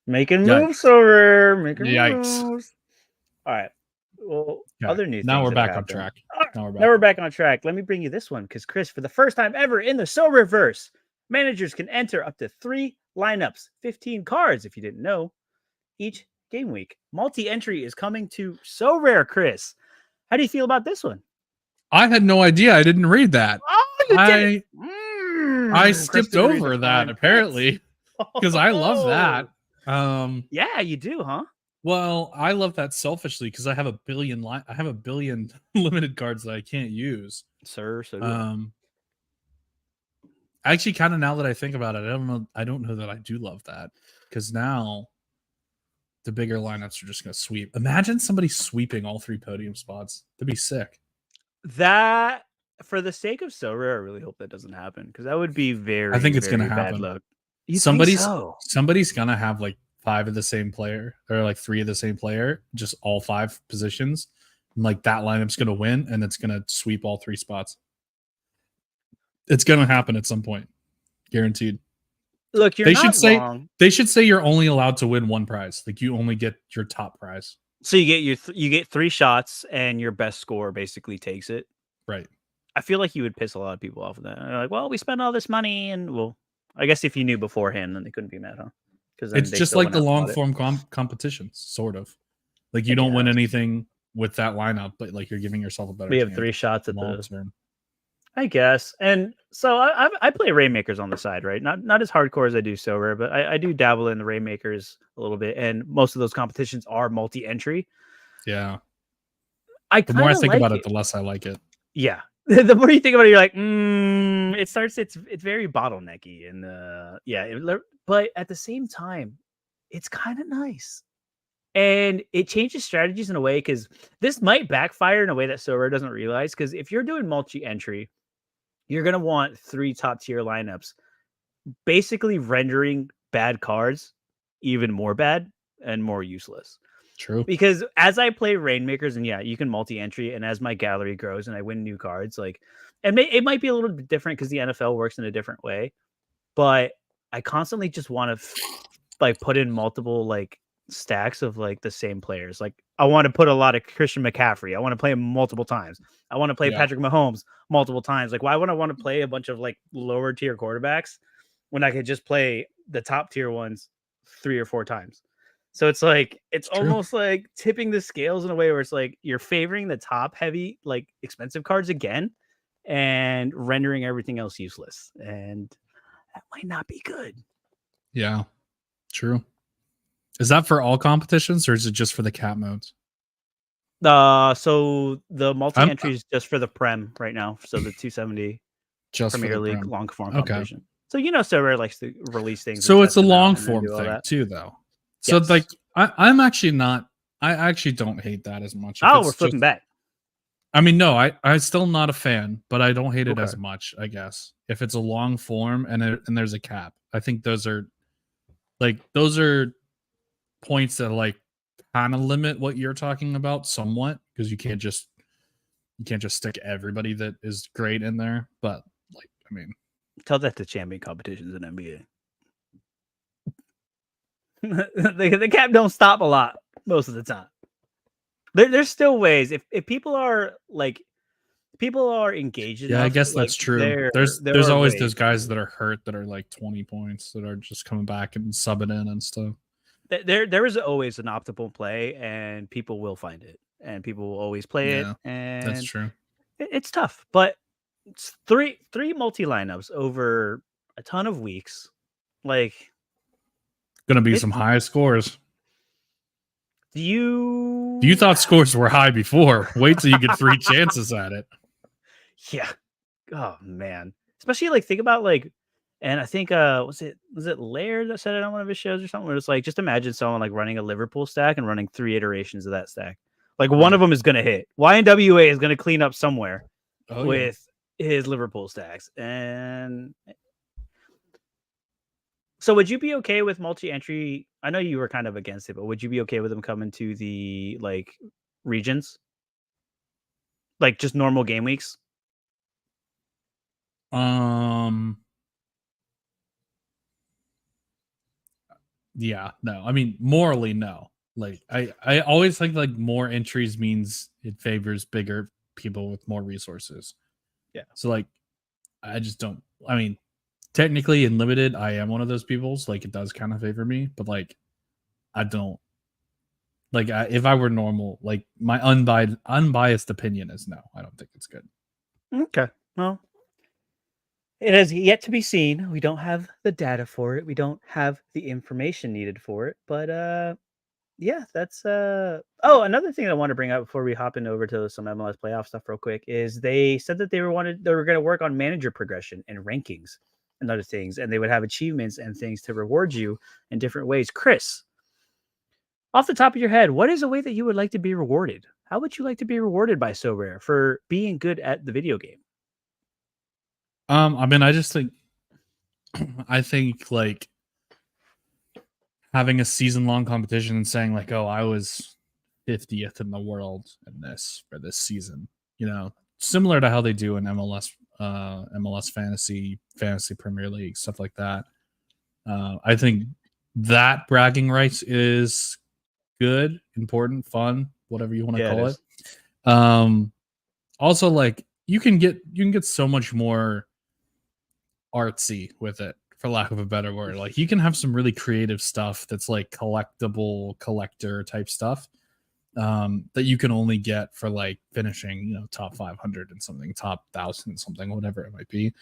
making Yikes. moves, Sorare. Making Yikes. moves. All right. Well, Okay, other new now things we're that back have on happened. track. All right, Now we're back. Now we're back on track. Let me bring you this one because Chris, for the first time ever in the Sorare verse, managers can enter up to 3 lineups, 15 cards if you didn't know, each game week. Multi-entry is coming to Sorare, Chris. How do you feel about this one? I had no idea. I didn't read that. Oh, you did it. I Chris skipped didn't read over the that fine apparently because I love that. Oh. Yeah, you do, huh? Well, I love that selfishly because I have a billion limited cards that I can't use. Sir, so do I. Actually, kind of now that I think about it, I don't know that I do love that because now the bigger lineups are just going to sweep. Imagine somebody sweeping all 3 podium spots. That'd be sick. That, for the sake of Sorare, I really hope that doesn't happen because that would be very. I think it's going to happen. Bad luck. You Somebody's think so? somebody's gonna have like 5 of the same player or like 3 of the same player, just all 5 positions. And like that lineup's gonna win and it's gonna sweep all 3 spots. It's gonna happen at some point, guaranteed. Look, you're They not should say wrong. they should say you're only allowed to win 1 prize. Like you only get your top prize. So you get you get 3 shots and your best score basically takes it. Right. I feel like you would piss a lot of people off with that. They're like, well, we spent all this money, and well, I guess if you knew beforehand, then they couldn't be mad, huh? Because It's just like the long form competitions, sort of. Like you don't win anything with that lineup, but like you're giving yourself a better. We have chance 3 shots at long the. term. I guess, and so I play Rainmakers on the side, right? Not as hardcore as I do Sorare, but I do dabble in the Rainmakers a little bit, and most of those competitions are multi-entry. Yeah. I The more I kinda think like about it, the less I like it. Yeah. The more you think about it, you're like, it's very bottlenecky, and but at the same time, it's kind of nice, and it changes strategies in a way because this might backfire in a way that Sorare doesn't realize. Because if you're doing multi-entry, you're gonna want 3 top tier lineups, basically rendering bad cards even more bad and more useless. True. Because as I play Rainmakers, and yeah, you can multi-entry, and as my gallery grows and I win new cards, like, and it might be a little bit different because the NFL works in a different way, but I constantly just want to like put in multiple like stacks of like the same players. Like I want to put a lot of Christian McCaffrey. I want to play him multiple times. I want to play Patrick Mahomes multiple times. Like why would I want to play a bunch of like lower tier quarterbacks when I could just play the top tier ones 3 or 4 times? So it's like it's almost like tipping the scales in a way where it's like you're favoring the top heavy, like expensive cards again and rendering everything else useless. And that might not be good. Yeah. True. Is that for all competitions or is it just for the cap modes? So the multi I'm entry is just for the Prem right now. So the 270 just for Premier the League Prem. long form Okay. competition. So Sorare likes to release things. So and it's test a them out long and then form do all thing that. too, though. So Yes. like I'm actually not. I actually don't hate that as much. If Oh, it's we're flipping just, back. I mean, no, I'm still not a fan, but I don't hate it Okay. as much. I guess if it's a long form and there's a cap, I think those are points that like kind of limit what you're talking about somewhat, because you can't just stick everybody that is great in there. But like, I mean, Tell that to champion competitions in NBA. the cap don't stop a lot most of the time. There's still ways if people are engaged enough. yeah, I guess Like that's true. there There's are always ways. those guys that are hurt that are like 20 points that are just coming back and subbing in and stuff. There is always an optimal play, and people will find it, and people will always play it, Yeah, and that's true. it's tough. But it's three multi lineups over a ton of weeks. Like, Gonna be it's some high scores. you You thought scores were high before. Wait till you get 3 chances at it. Yeah. Oh man. Especially like think about like, and I think was it Laird that said it on one of his shows or something where it's like just imagine someone like running a Liverpool stack and running 3 iterations of that stack. Like one of them is gonna hit. YNWA is gonna clean up somewhere with his Liverpool stacks. And so would you be okay with multi-entry? I know you were kind of against it, but would you be okay with them coming to the like regions? Like just normal game weeks? Yeah, no. I mean, morally, no. Like, I always think like more entries means it favors bigger people with more resources. Yeah. So like, I just don't. I mean, technically in limited, I am one of those people. So like, it does kind of favor me, but like, I don't. Like, if I were normal, like my unbiased opinion is no. I don't think it's good. Okay. Well, it has yet to be seen. We don't have the data for it. We don't have the information needed for it. But yeah, that's oh, another thing I want to bring up before we hop in over to some MLS playoff stuff real quick is they said that they were going to work on manager progression and rankings and other things, and they would have achievements and things to reward you in different ways. Chris, off the top of your head, what is a way that you would like to be rewarded? How would you like to be rewarded by Sorare for being good at the video game? I mean, I just think, I think like having a season-long competition and saying like, oh, I was 50th in the world in this for this season, you know, similar to how they do in MLS fantasy Premier League, stuff like that. I think that bragging rights is good, important, fun, whatever you want to call it. Also, like you can get so much more artsy with it, for lack of a better word. Like you can have some really creative stuff that's like collector type stuff that you can only get for like finishing, you know, top 500 and something, top 1,000 something, whatever it might be.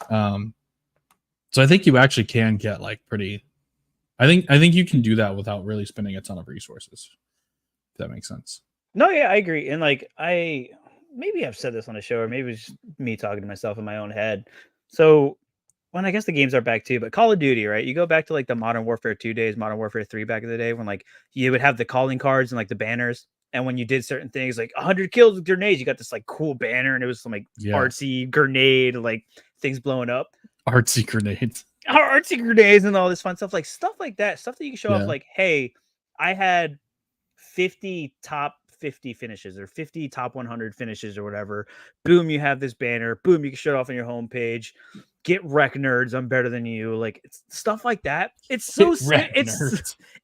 So I think you actually can get like pretty. I think you can do that without really spending a ton of resources. If that makes sense. No, yeah, I agree. And like maybe I've said this on a show, or maybe it's just me talking to myself in my own head. So when I guess the games are back too, but Call of Duty, right? You go back to like the Modern Warfare 2 days, Modern Warfare 3 back in the day when like you would have the calling cards and like the banners. And when you did certain things like 100 kills with grenades, you got this like cool banner and it was some like artsy grenade, like things blowing up. Artsy grenades. Artsy grenades and all this fun stuff like that. Stuff that you can show off like, hey, I had 50 top 50 finishes or 50 top 100 finishes or whatever. Boom, you have this banner. Boom, you can show it off on your homepage. Get wreck nerds. I'm better than you. Like it's stuff like that. It's so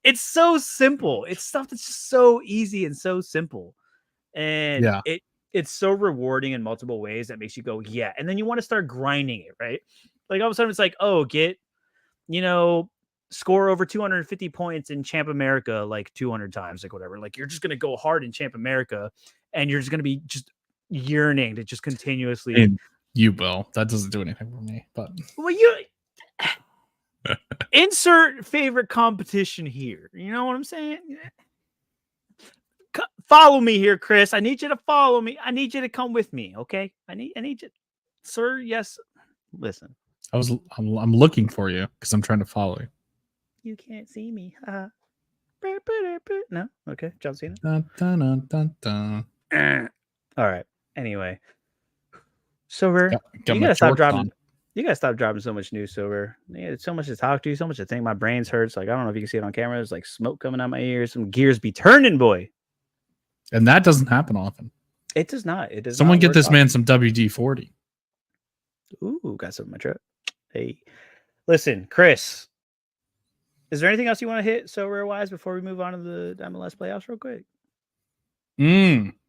it's so simple. It's stuff that's just so easy and so simple, and it's so rewarding in multiple ways that makes you go yeah. And then you want to start grinding it, right? Like all of a sudden it's like, oh, get, you know, score over 250 points in Champ America like 200 times, like whatever. Like you're just gonna go hard in Champ America, and you're just gonna be just yearning to just continuously. And you will. That doesn't do anything for me. But well, you insert favorite competition here. You know what I'm saying? follow me here, Chris. I need you to follow me. I need you to come with me, okay? I need you, sir. Yes. Listen. I'm looking for you because I'm trying to follow you. You can't see me. No. Okay. John Cena. Dun, dun, dun, dun, dun. All right. Anyway, Silver, Got you my gotta stop jorts dropping. on. You gotta stop dropping so much news, Silver. It's so much to talk to, so much to think. My brain's hurts. Like I don't know if you can see it on camera. There's like smoke coming out my ears. Some gears be turning, boy. And that doesn't happen often. It does not. It does. Someone not get work this often. man some WD-40. Ooh, got some in my truck. Hey, listen, Chris. Is there anything else you want to hit so rare wise before we move on to the MLS playoffs real quick?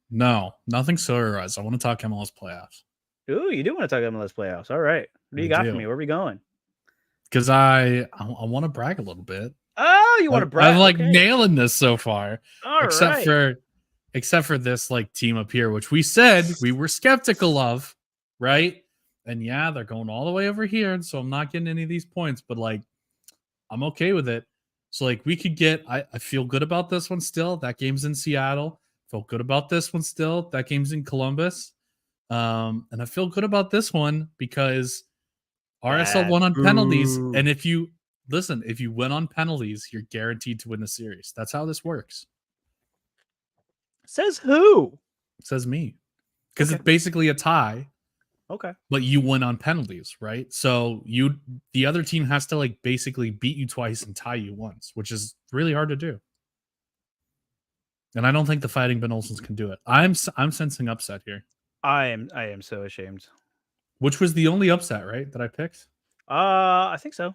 No, nothing Sorare. I want to talk MLS playoffs. Ooh, you do want to talk MLS playoffs. All right. What do you got for me? Where are we going? Because I want to brag a little bit. Oh, you want to brag? I'm like nailing this so far. All except for this like team up here, which we said we were skeptical of, right? And yeah, they're going all the way over here, and so I'm not getting any of these points, but like I'm okay with it. So like we could get, I feel good about this one still. That game's in Seattle. Feel good about this one still. That game's in Columbus. And I feel good about this one because RSL won on penalties. And if you win on penalties, you're guaranteed to win the series. That's how this works. Says who? Says me. Because it's basically a tie. Okay. But you win on penalties, right? So the other team has to like basically beat you twice and tie you once, which is really hard to do. And I don't think the Fighting Ben Olsens can do it. I'm sensing upset here. I am so ashamed. Which was the only upset, right? That I picked? I think so.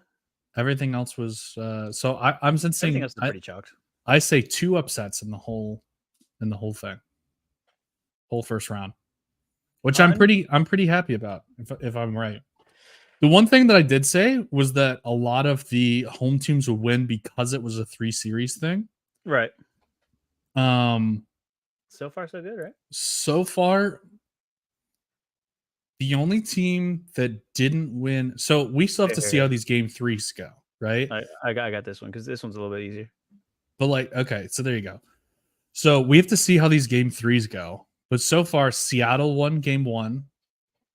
Everything else was so I'm sensing everything else is pretty chalked. I say 2 upsets in the whole thing. Whole first round. Which I'm pretty happy about if I'm right. The one thing that I did say was that a lot of the home teams would win because it was a 3 series thing. Right. So far so good, right? So far the only team that didn't win. So we still have to see how these game 3s go, right? I got this one because this one's a little bit easier. But like, okay, so there you go. So we have to see how these game 3s go. But so far, Seattle won game 1,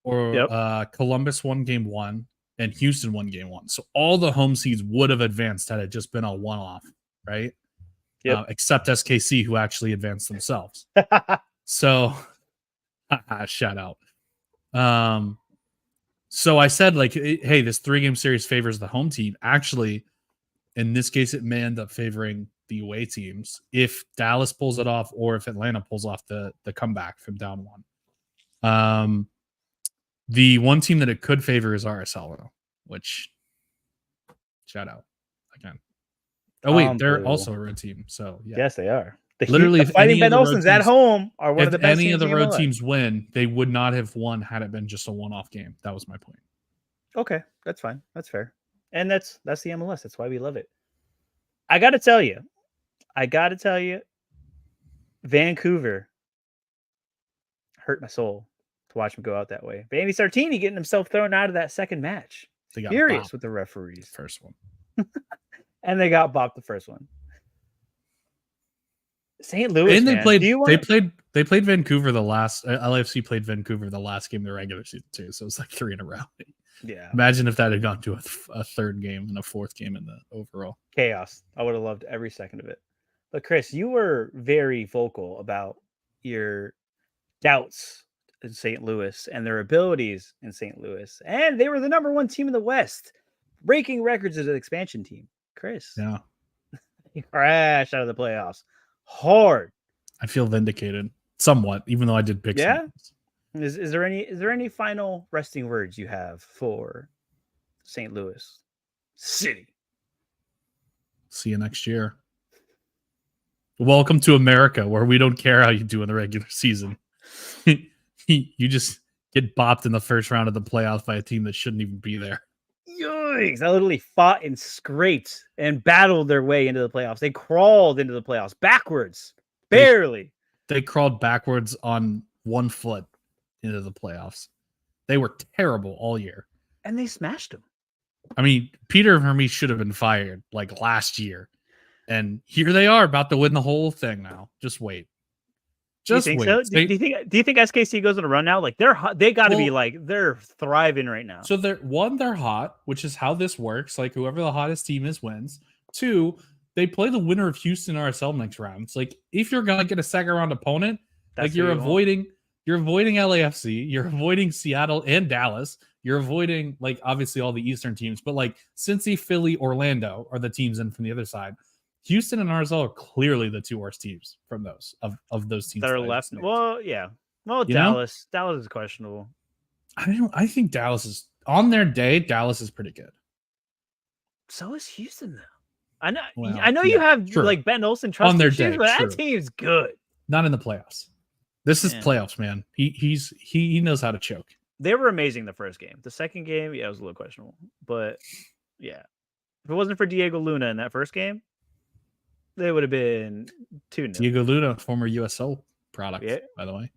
or Columbus won game 1, and Houston won game 1. So all the home seeds would have advanced had it just been a one-off, right? Yep. Except SKC, who actually advanced themselves. So, shout out. So I said, like, hey, this 3-game series favors the home team. Actually, in this case, it may end up favoring the away teams if Dallas pulls it off or if Atlanta pulls off the comeback from down 1. The one team that it could favor is RSL, which shout out again. Oh wait, they're also a road team. So yeah. Yes, they are. Literally, if Fighting Ben Olsens at home are one of the best. If any of the road teams win, they would not have won had it been just a one-off game. That was my point. Okay, that's fine. That's fair. And that's the MLS. That's why we love it. I got to tell you, Vancouver hurt my soul to watch him go out that way. Vandy Sartini getting himself thrown out of that second match. They got furious with the referees. First one. And they got bopped the first one. St. Louis, and they man. played Vancouver the last LAFC played Vancouver the last game of the regular season too. So it's like 3 in a row. Yeah. Imagine if that had gone to a third game and a fourth game in the overall. Chaos. I would have loved every second of it. But Chris, you were very vocal about your doubts in St. Louis and their abilities in St. Louis. And they were the number 1 team in the West, breaking records as an expansion team. Chris. Yeah. You crashed out of the playoffs. Hard. I feel vindicated somewhat, even though I did pick. Yeah. Is there any final resting words you have for St. Louis City? See you next year. Welcome to America, where we don't care how you do in the regular season. You just get bopped in the first round of the playoffs by a team that shouldn't even be there. Yikes. I literally fought and scraped and battled their way into the playoffs. They crawled into the playoffs backwards. Barely. They crawled backwards on 1 foot into the playoffs. They were terrible all year. And they smashed them. I mean, Peter Hermes should have been fired like last year. And here they are about to win the whole thing now. Just wait. Just you think wait. so? Do you think SKC goes on a run now? Like they got to be like they're thriving right now. So they're hot, which is how this works. Like whoever the hottest team is wins. 2, they play the winner of Houston RSL next round. It's like if you're gonna get a second round opponent, That's like you're avoiding LAFC, you're avoiding Seattle and Dallas, you're avoiding like obviously all the Eastern teams, but like Cincy, Philly, Orlando are the teams in from the other side. Houston and RSL are clearly the 2 worst teams from those of those teams that are left. Well, yeah. Well, Dallas is questionable. I think Dallas is on their day. Dallas is pretty good. So is Houston though. I know. Well, I know you have like Ben Olsen trust on their issues, day, but that team's good. Not in the playoffs. This is playoffs, man. He knows how to choke. They were amazing the first game. The second game, yeah, it was a little questionable. But yeah, if it wasn't for Diego Luna in that first game, they would have been 2-0. Diego Luna, former USL product, by the way.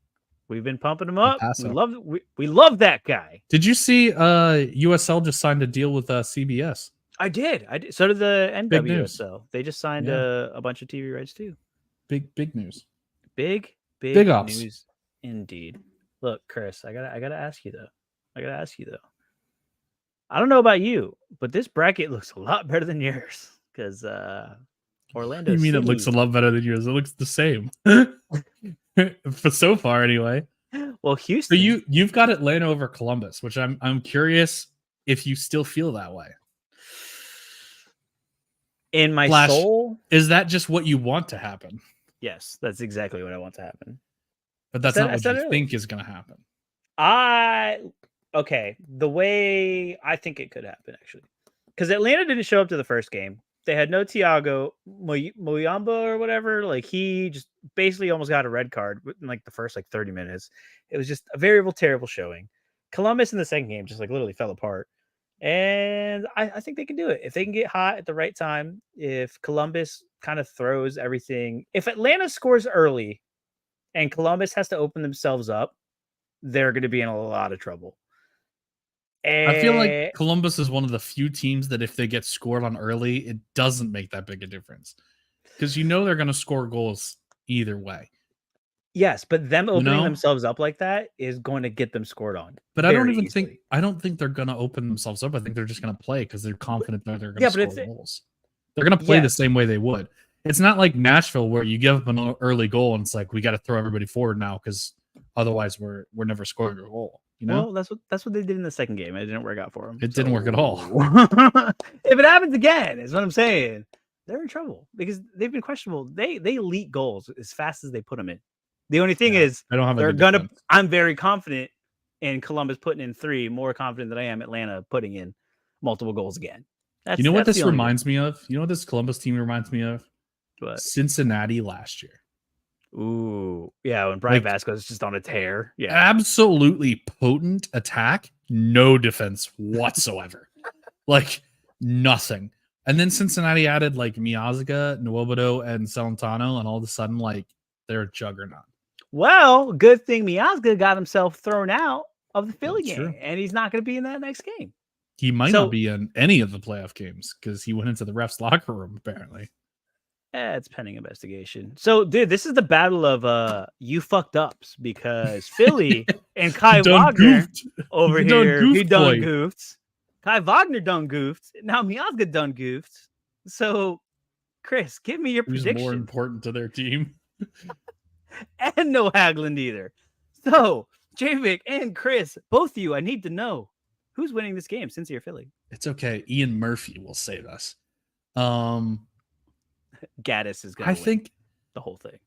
We've been pumping him up. We love that guy. Did you see USL just signed a deal with CBS? I did. So did the NWSL. They just signed a bunch of TV rights too. Big news. Big ops. news indeed. Look, Chris, I gotta ask you though. I don't know about you, but this bracket looks a lot better than yours because Orlando. You mean City, it looks a lot better than yours? It looks the same. For so far, anyway. Well, Houston. So you've got Atlanta over Columbus, which I'm curious if you still feel that way. In my soul, is that just what you want to happen? Yes, that's exactly what I want to happen. But that's not what you think is going to happen. Okay, the way I think it could happen actually, because Atlanta didn't show up to the first game. They had no Thiago Muyamba or whatever. Like he just basically almost got a red card in like the first 30 minutes. It was just a terrible showing. Columbus in the second game just literally fell apart. And I think they can do it. If they can get hot at the right time, if Columbus kind of throws everything, if Atlanta scores early and Columbus has to open themselves up, they're going to be in a lot of trouble. And I feel like Columbus is one of the few teams that if they get scored on early, it doesn't make that big a difference. Because they're going to score goals either way. Yes, but them opening themselves up like that is going to get them scored on. But I don't think they're going to open themselves up. I think they're just going to play because they're confident that they're going to score goals. They're going to play the same way they would. It's not like Nashville where you give up an early goal and it's like we got to throw everybody forward now because otherwise we're never scoring a goal. Well, that's what they did in the second game. It didn't work out for them. It didn't work at all. If it happens again, is what I'm saying. They're in trouble because they've been questionable. They leak goals as fast as they put them in. The only thing is I'm very confident in Columbus putting in 3, more confident than I am Atlanta putting in multiple goals again. What this reminds me of? You know what this Columbus team reminds me of? What? Cincinnati last year. Ooh, yeah, when Brian Vasquez is just on a tear. Yeah. Absolutely potent attack, no defense whatsoever. Nothing. And then Cincinnati added Miazga, Nwobodo, and Celentano, and all of a sudden, they're a juggernaut. Well, good thing Miazga got himself thrown out of the Philly game, true. And he's not going to be in that next game. He might not be in any of the playoff games because he went into the ref's locker room, apparently. It's pending investigation. So, dude, this is the battle of you fucked ups because Philly and Kai Wagner over here, he done goofed. Kai Wagner done goofed. Now Miazga done goofed. So, Chris, give me your prediction. Who's more important to their team? And no Haglund either. So, Javik and Chris, both of you, I need to know who's winning this game, Cincy or Philly. It's okay. Ian Murphy will save us. Gaddis is going to win the whole thing.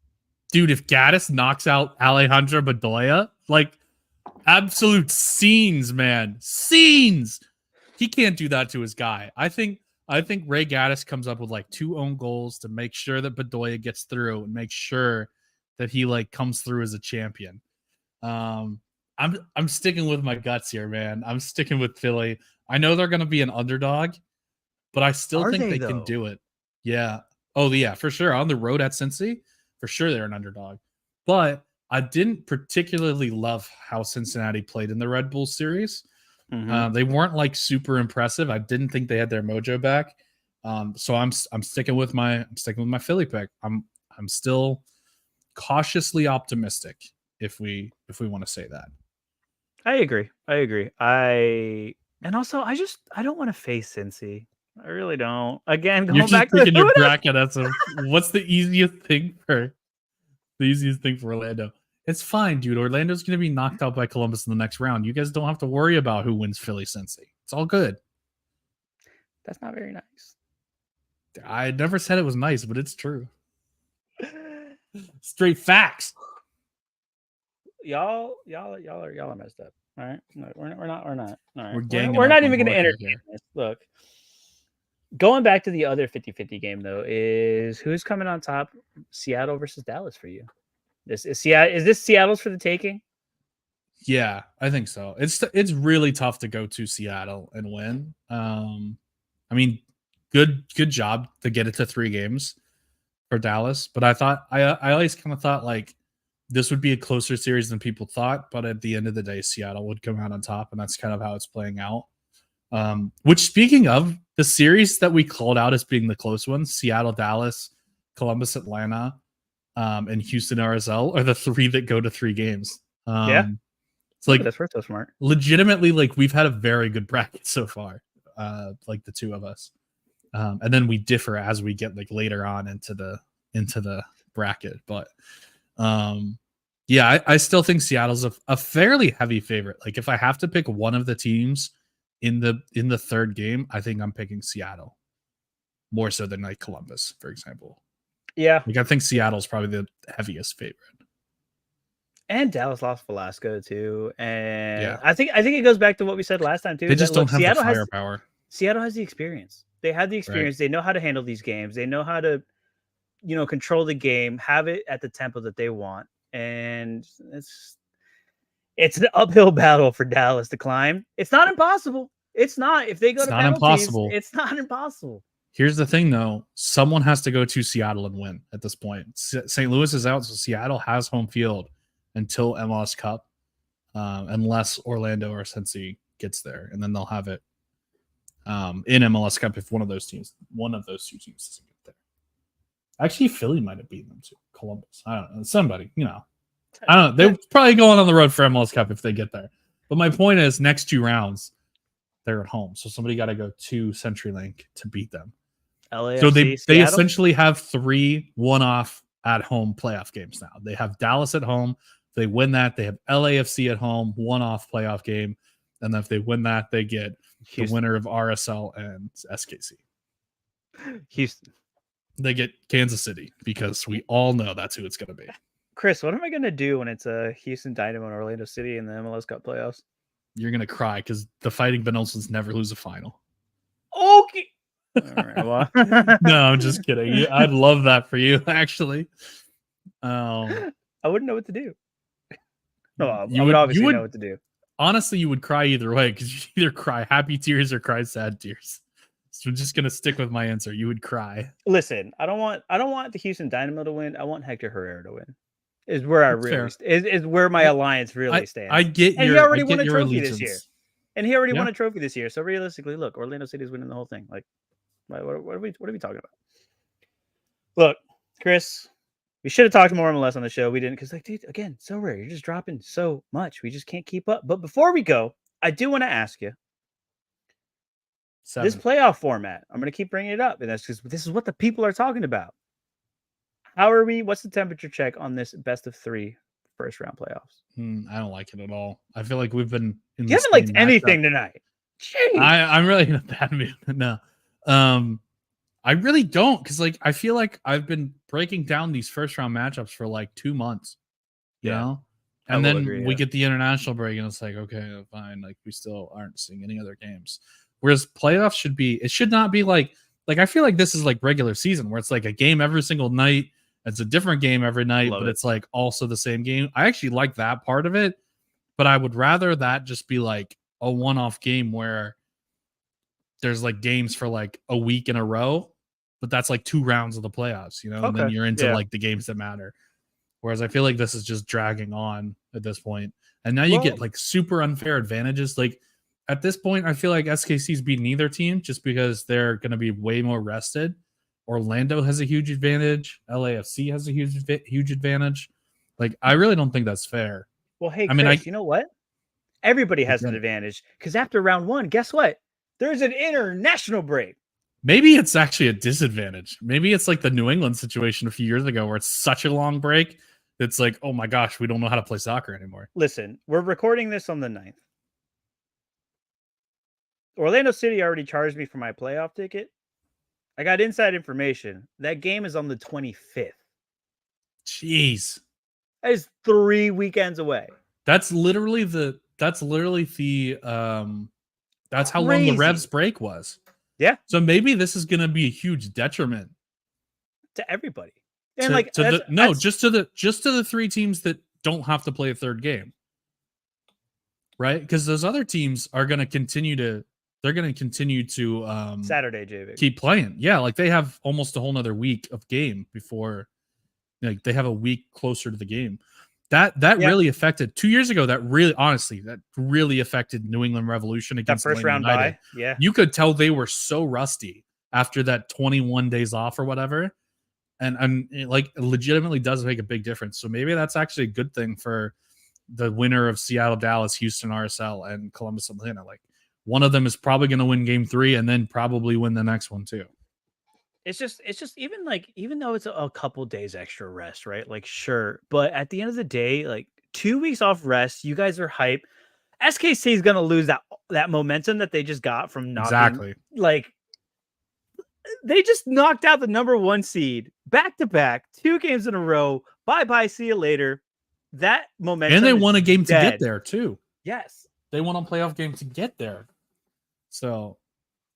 Dude, if Gaddis knocks out Alejandro Bedoya, absolute scenes, man. Scenes. He can't do that to his guy. I think Ray Gaddis comes up with 2 own goals to make sure that Bedoya gets through and make sure that he comes through as a champion. I'm sticking with my guts here, man. I'm sticking with Philly. I know they're going to be an underdog, but I still think they can do it. Yeah. Oh, yeah, for sure. On the road at Cincy, for sure they're an underdog. But I didn't particularly love how Cincinnati played in the Red Bull series. Mm-hmm. They weren't super impressive. I didn't think they had their mojo back. So I'm sticking with my Philly pick. I'm still cautiously optimistic, if we want to say that. I agree. And also I don't want to face Cincy. I really don't. Again, You're going just back to the picking your who bracket as of what's the easiest thing for Orlando. It's fine, dude. Orlando's going to be knocked out by Columbus in the next round. You guys don't have to worry about who wins Philly Cincy. It's all good. That's not very nice. I never said it was nice, but it's true. Straight facts. Y'all are messed up. All right, no, we're not. All right, We're not even going to entertain this. Look, going back to the other 50-50 game though, is who's coming on top? Seattle versus Dallas for you. This is Seattle. Is this Seattle's for the taking? Yeah, I think so. It's really tough to go to Seattle and win. I mean, good job to get it to 3 games for Dallas, but I always kind of thought like this would be a closer series than people thought, but at the end of the day, Seattle would come out on top, and that's kind of how it's playing out. Which, speaking of the series that we called out as being the close ones, Seattle, Dallas, Columbus, Atlanta, and Houston, RSL are the 3 that go to 3 games. It's like that's so smart. Legitimately, like we've had a very good bracket so far, like the 2 of us, and then we differ as we get like later on into the bracket, but. Yeah, I still think Seattle's a fairly heavy favorite. Like if I have to pick one of the teams in the 3rd game, I think I'm picking Seattle more so than like Columbus, for example. Yeah, like I think Seattle's probably the heaviest favorite. And Dallas lost Velasco too, and Yeah. I think it goes back to what we said last time too. They just don't have the firepower. Seattle has the experience. They had the experience. Right. They know how to handle these games. They know how to, control the game, have it at the tempo that they want. And it's an uphill battle for Dallas to climb. It's not impossible. It's not. If they go to penalties, it's not impossible. Here's the thing, though. Someone has to go to Seattle and win at this point. St. Louis is out, so Seattle has home field until MLS Cup, unless Orlando or Cincy gets there, and then they'll have it in MLS Cup if one of those two teams doesn't get there. Actually, Philly might have beaten them too. Columbus. I don't know. Somebody, I don't know. They're probably going on the road for MLS Cup if they get there. But my point is, next 2 rounds, they're at home. So somebody got to go to CenturyLink to beat them. LAFC, so they essentially have 3 one-off at-home playoff games now. They have Dallas at home. If they win that, they have LAFC at home, one-off playoff game. And then if they win that, they get Houston, the winner of RSL and SKC. Houston. They get Kansas City because we all know that's who it's going to be. Chris, what am I going to do when it's a Houston Dynamo and Orlando City in the MLS Cup playoffs? You're going to cry because the Fighting Vanillas never lose a final. Okay. All right, well. No, I'm just kidding. I'd love that for you, actually. I wouldn't know what to do. No, I would obviously know what to do. Honestly, you would cry either way because you either cry happy tears or cry sad tears. So I'm just gonna stick with my answer. You would cry. Listen, I don't want the Houston Dynamo to win. I want Hector Herrera to win. Is where I really is where my alliance really stands. I get and your, he already won a trophy allegiance. this year. And he already won a trophy this year. So realistically, look, Orlando City is winning the whole thing. Like, what are we talking about? Look, Chris, we should have talked more MLS on the show. We didn't because, like, dude, again, so rare. You're just dropping so much. We just can't keep up. But before we go, I do want to ask you. 7. This playoff format, I'm going to keep bringing it up, and that's because this is what the people are talking about. How are we? What's the temperature check on this best of 3 first round playoffs? I don't like it at all. I feel like we've been. You haven't liked anything tonight. Jeez. I'm really in a bad mood. No, I really don't because like I feel like I've been breaking down these first round matchups for like 2 months. You know, and then we get the international break, and it's like okay, fine. Like we still aren't seeing any other games. Whereas playoffs should not be like I feel like this is like regular season where it's like a game every single night. It's a different game every night, but it's like also the same game. I actually like that part of it, but I would rather that just be like a one-off game where there's like games for like a week in a row, but that's like 2 rounds of the playoffs, and then you're into like the games that matter. Whereas I feel like this is just dragging on at this point. And now you get like super unfair advantages. Like, at this point, I feel like SKC's beating either team just because they're going to be way more rested. Orlando has a huge advantage. LAFC has a huge advantage. Like, I really don't think that's fair. Well, hey, I Chris, mean, you know what? Everybody has an Again. advantage because after round one, guess what? There's an international break. maybe it's actually a disadvantage. Maybe it's like the New England situation a few years ago where it's such a long break. It's like, oh my gosh, we don't know how to play soccer anymore. Listen, we're recording this on the 9th. Orlando City already charged me for my playoff ticket. I got inside information. That game is on the 25th. Jeez. That is 3 weekends away. That's literally the that's how long the Revs break was. Yeah. So maybe this is going to be a huge detriment to everybody. And just to the 3 teams that don't have to play a third game. Right? Because those other teams are going to continue to Saturday, JV. keep playing. Yeah, like they have almost a whole nother week of game before, like they have a week closer to the game. That really affected 2 years ago. That really affected New England Revolution against that first Atlanta round United. bye. Yeah, You could tell they were so rusty after that 21 days off or whatever, and it, like, legitimately does make a big difference. So maybe that's actually a good thing for the winner of Seattle, Dallas, Houston, RSL, and Columbus, Atlanta. Like, one of them is probably going to win game 3 and then probably win the next one too. It's just even though it's a couple days extra rest, right? Like, sure, but at the end of the day, like 2 weeks off rest, you guys are hype. SKC is gonna lose that momentum that they just got from knocking. Exactly. Like, they just knocked out the number 1 seed back to back, 2 games in a row. Bye, see you later. That momentum, and they won a game dead. to get there too. Yes, they won a playoff game to get there. So.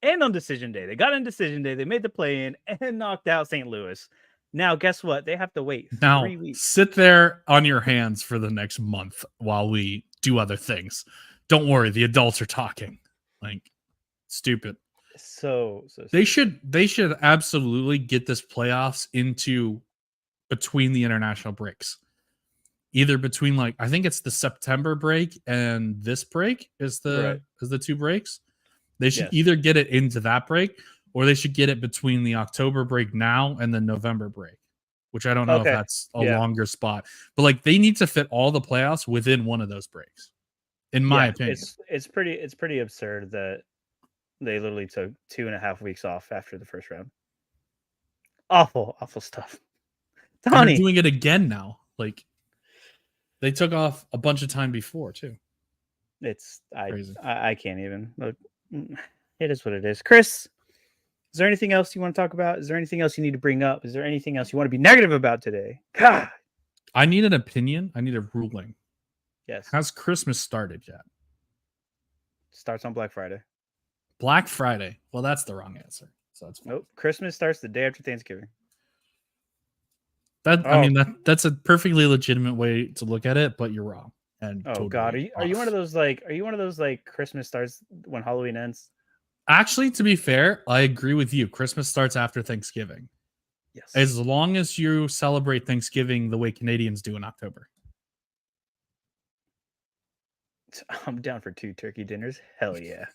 And on decision day, they got in decision day. They made the play in and knocked out St. Louis. Now, guess what? They have to wait 3 weeks. Sit there on your hands for the next month while we do other things. Don't worry, the adults are talking. Like, stupid. So they should absolutely get this playoffs into between the international breaks. Either between, like, I think it's the September break and this break is the 2 breaks. They should either get it into that break or they should get it between the October break now and the November break, which I don't know if that's a longer spot. But, like, they need to fit all the playoffs within one of those breaks, in my opinion. It's pretty absurd that they literally took 2.5 weeks off after the first round. Awful stuff. They're doing it again now. Like, they took off a bunch of time before, too. It's crazy. I can't even. Look, it is what it is. Chris, is there anything else you want to talk about? Is there anything else you need to bring up? Is there anything else you want to be negative about today? God. I need an opinion. I need a ruling. Yes. Has Christmas started yet? Starts on Black Friday. Black Friday. Well, that's the wrong answer. So that's fine. Nope. Christmas starts the day after Thanksgiving. I mean, that's a perfectly legitimate way to look at it, but you're wrong. And God, are you one of those like Christmas starts when Halloween ends? Actually, to be fair, I agree with you. Christmas starts after Thanksgiving. Yes. As long as you celebrate Thanksgiving the way Canadians do in October. I'm down for 2 turkey dinners. Hell yeah.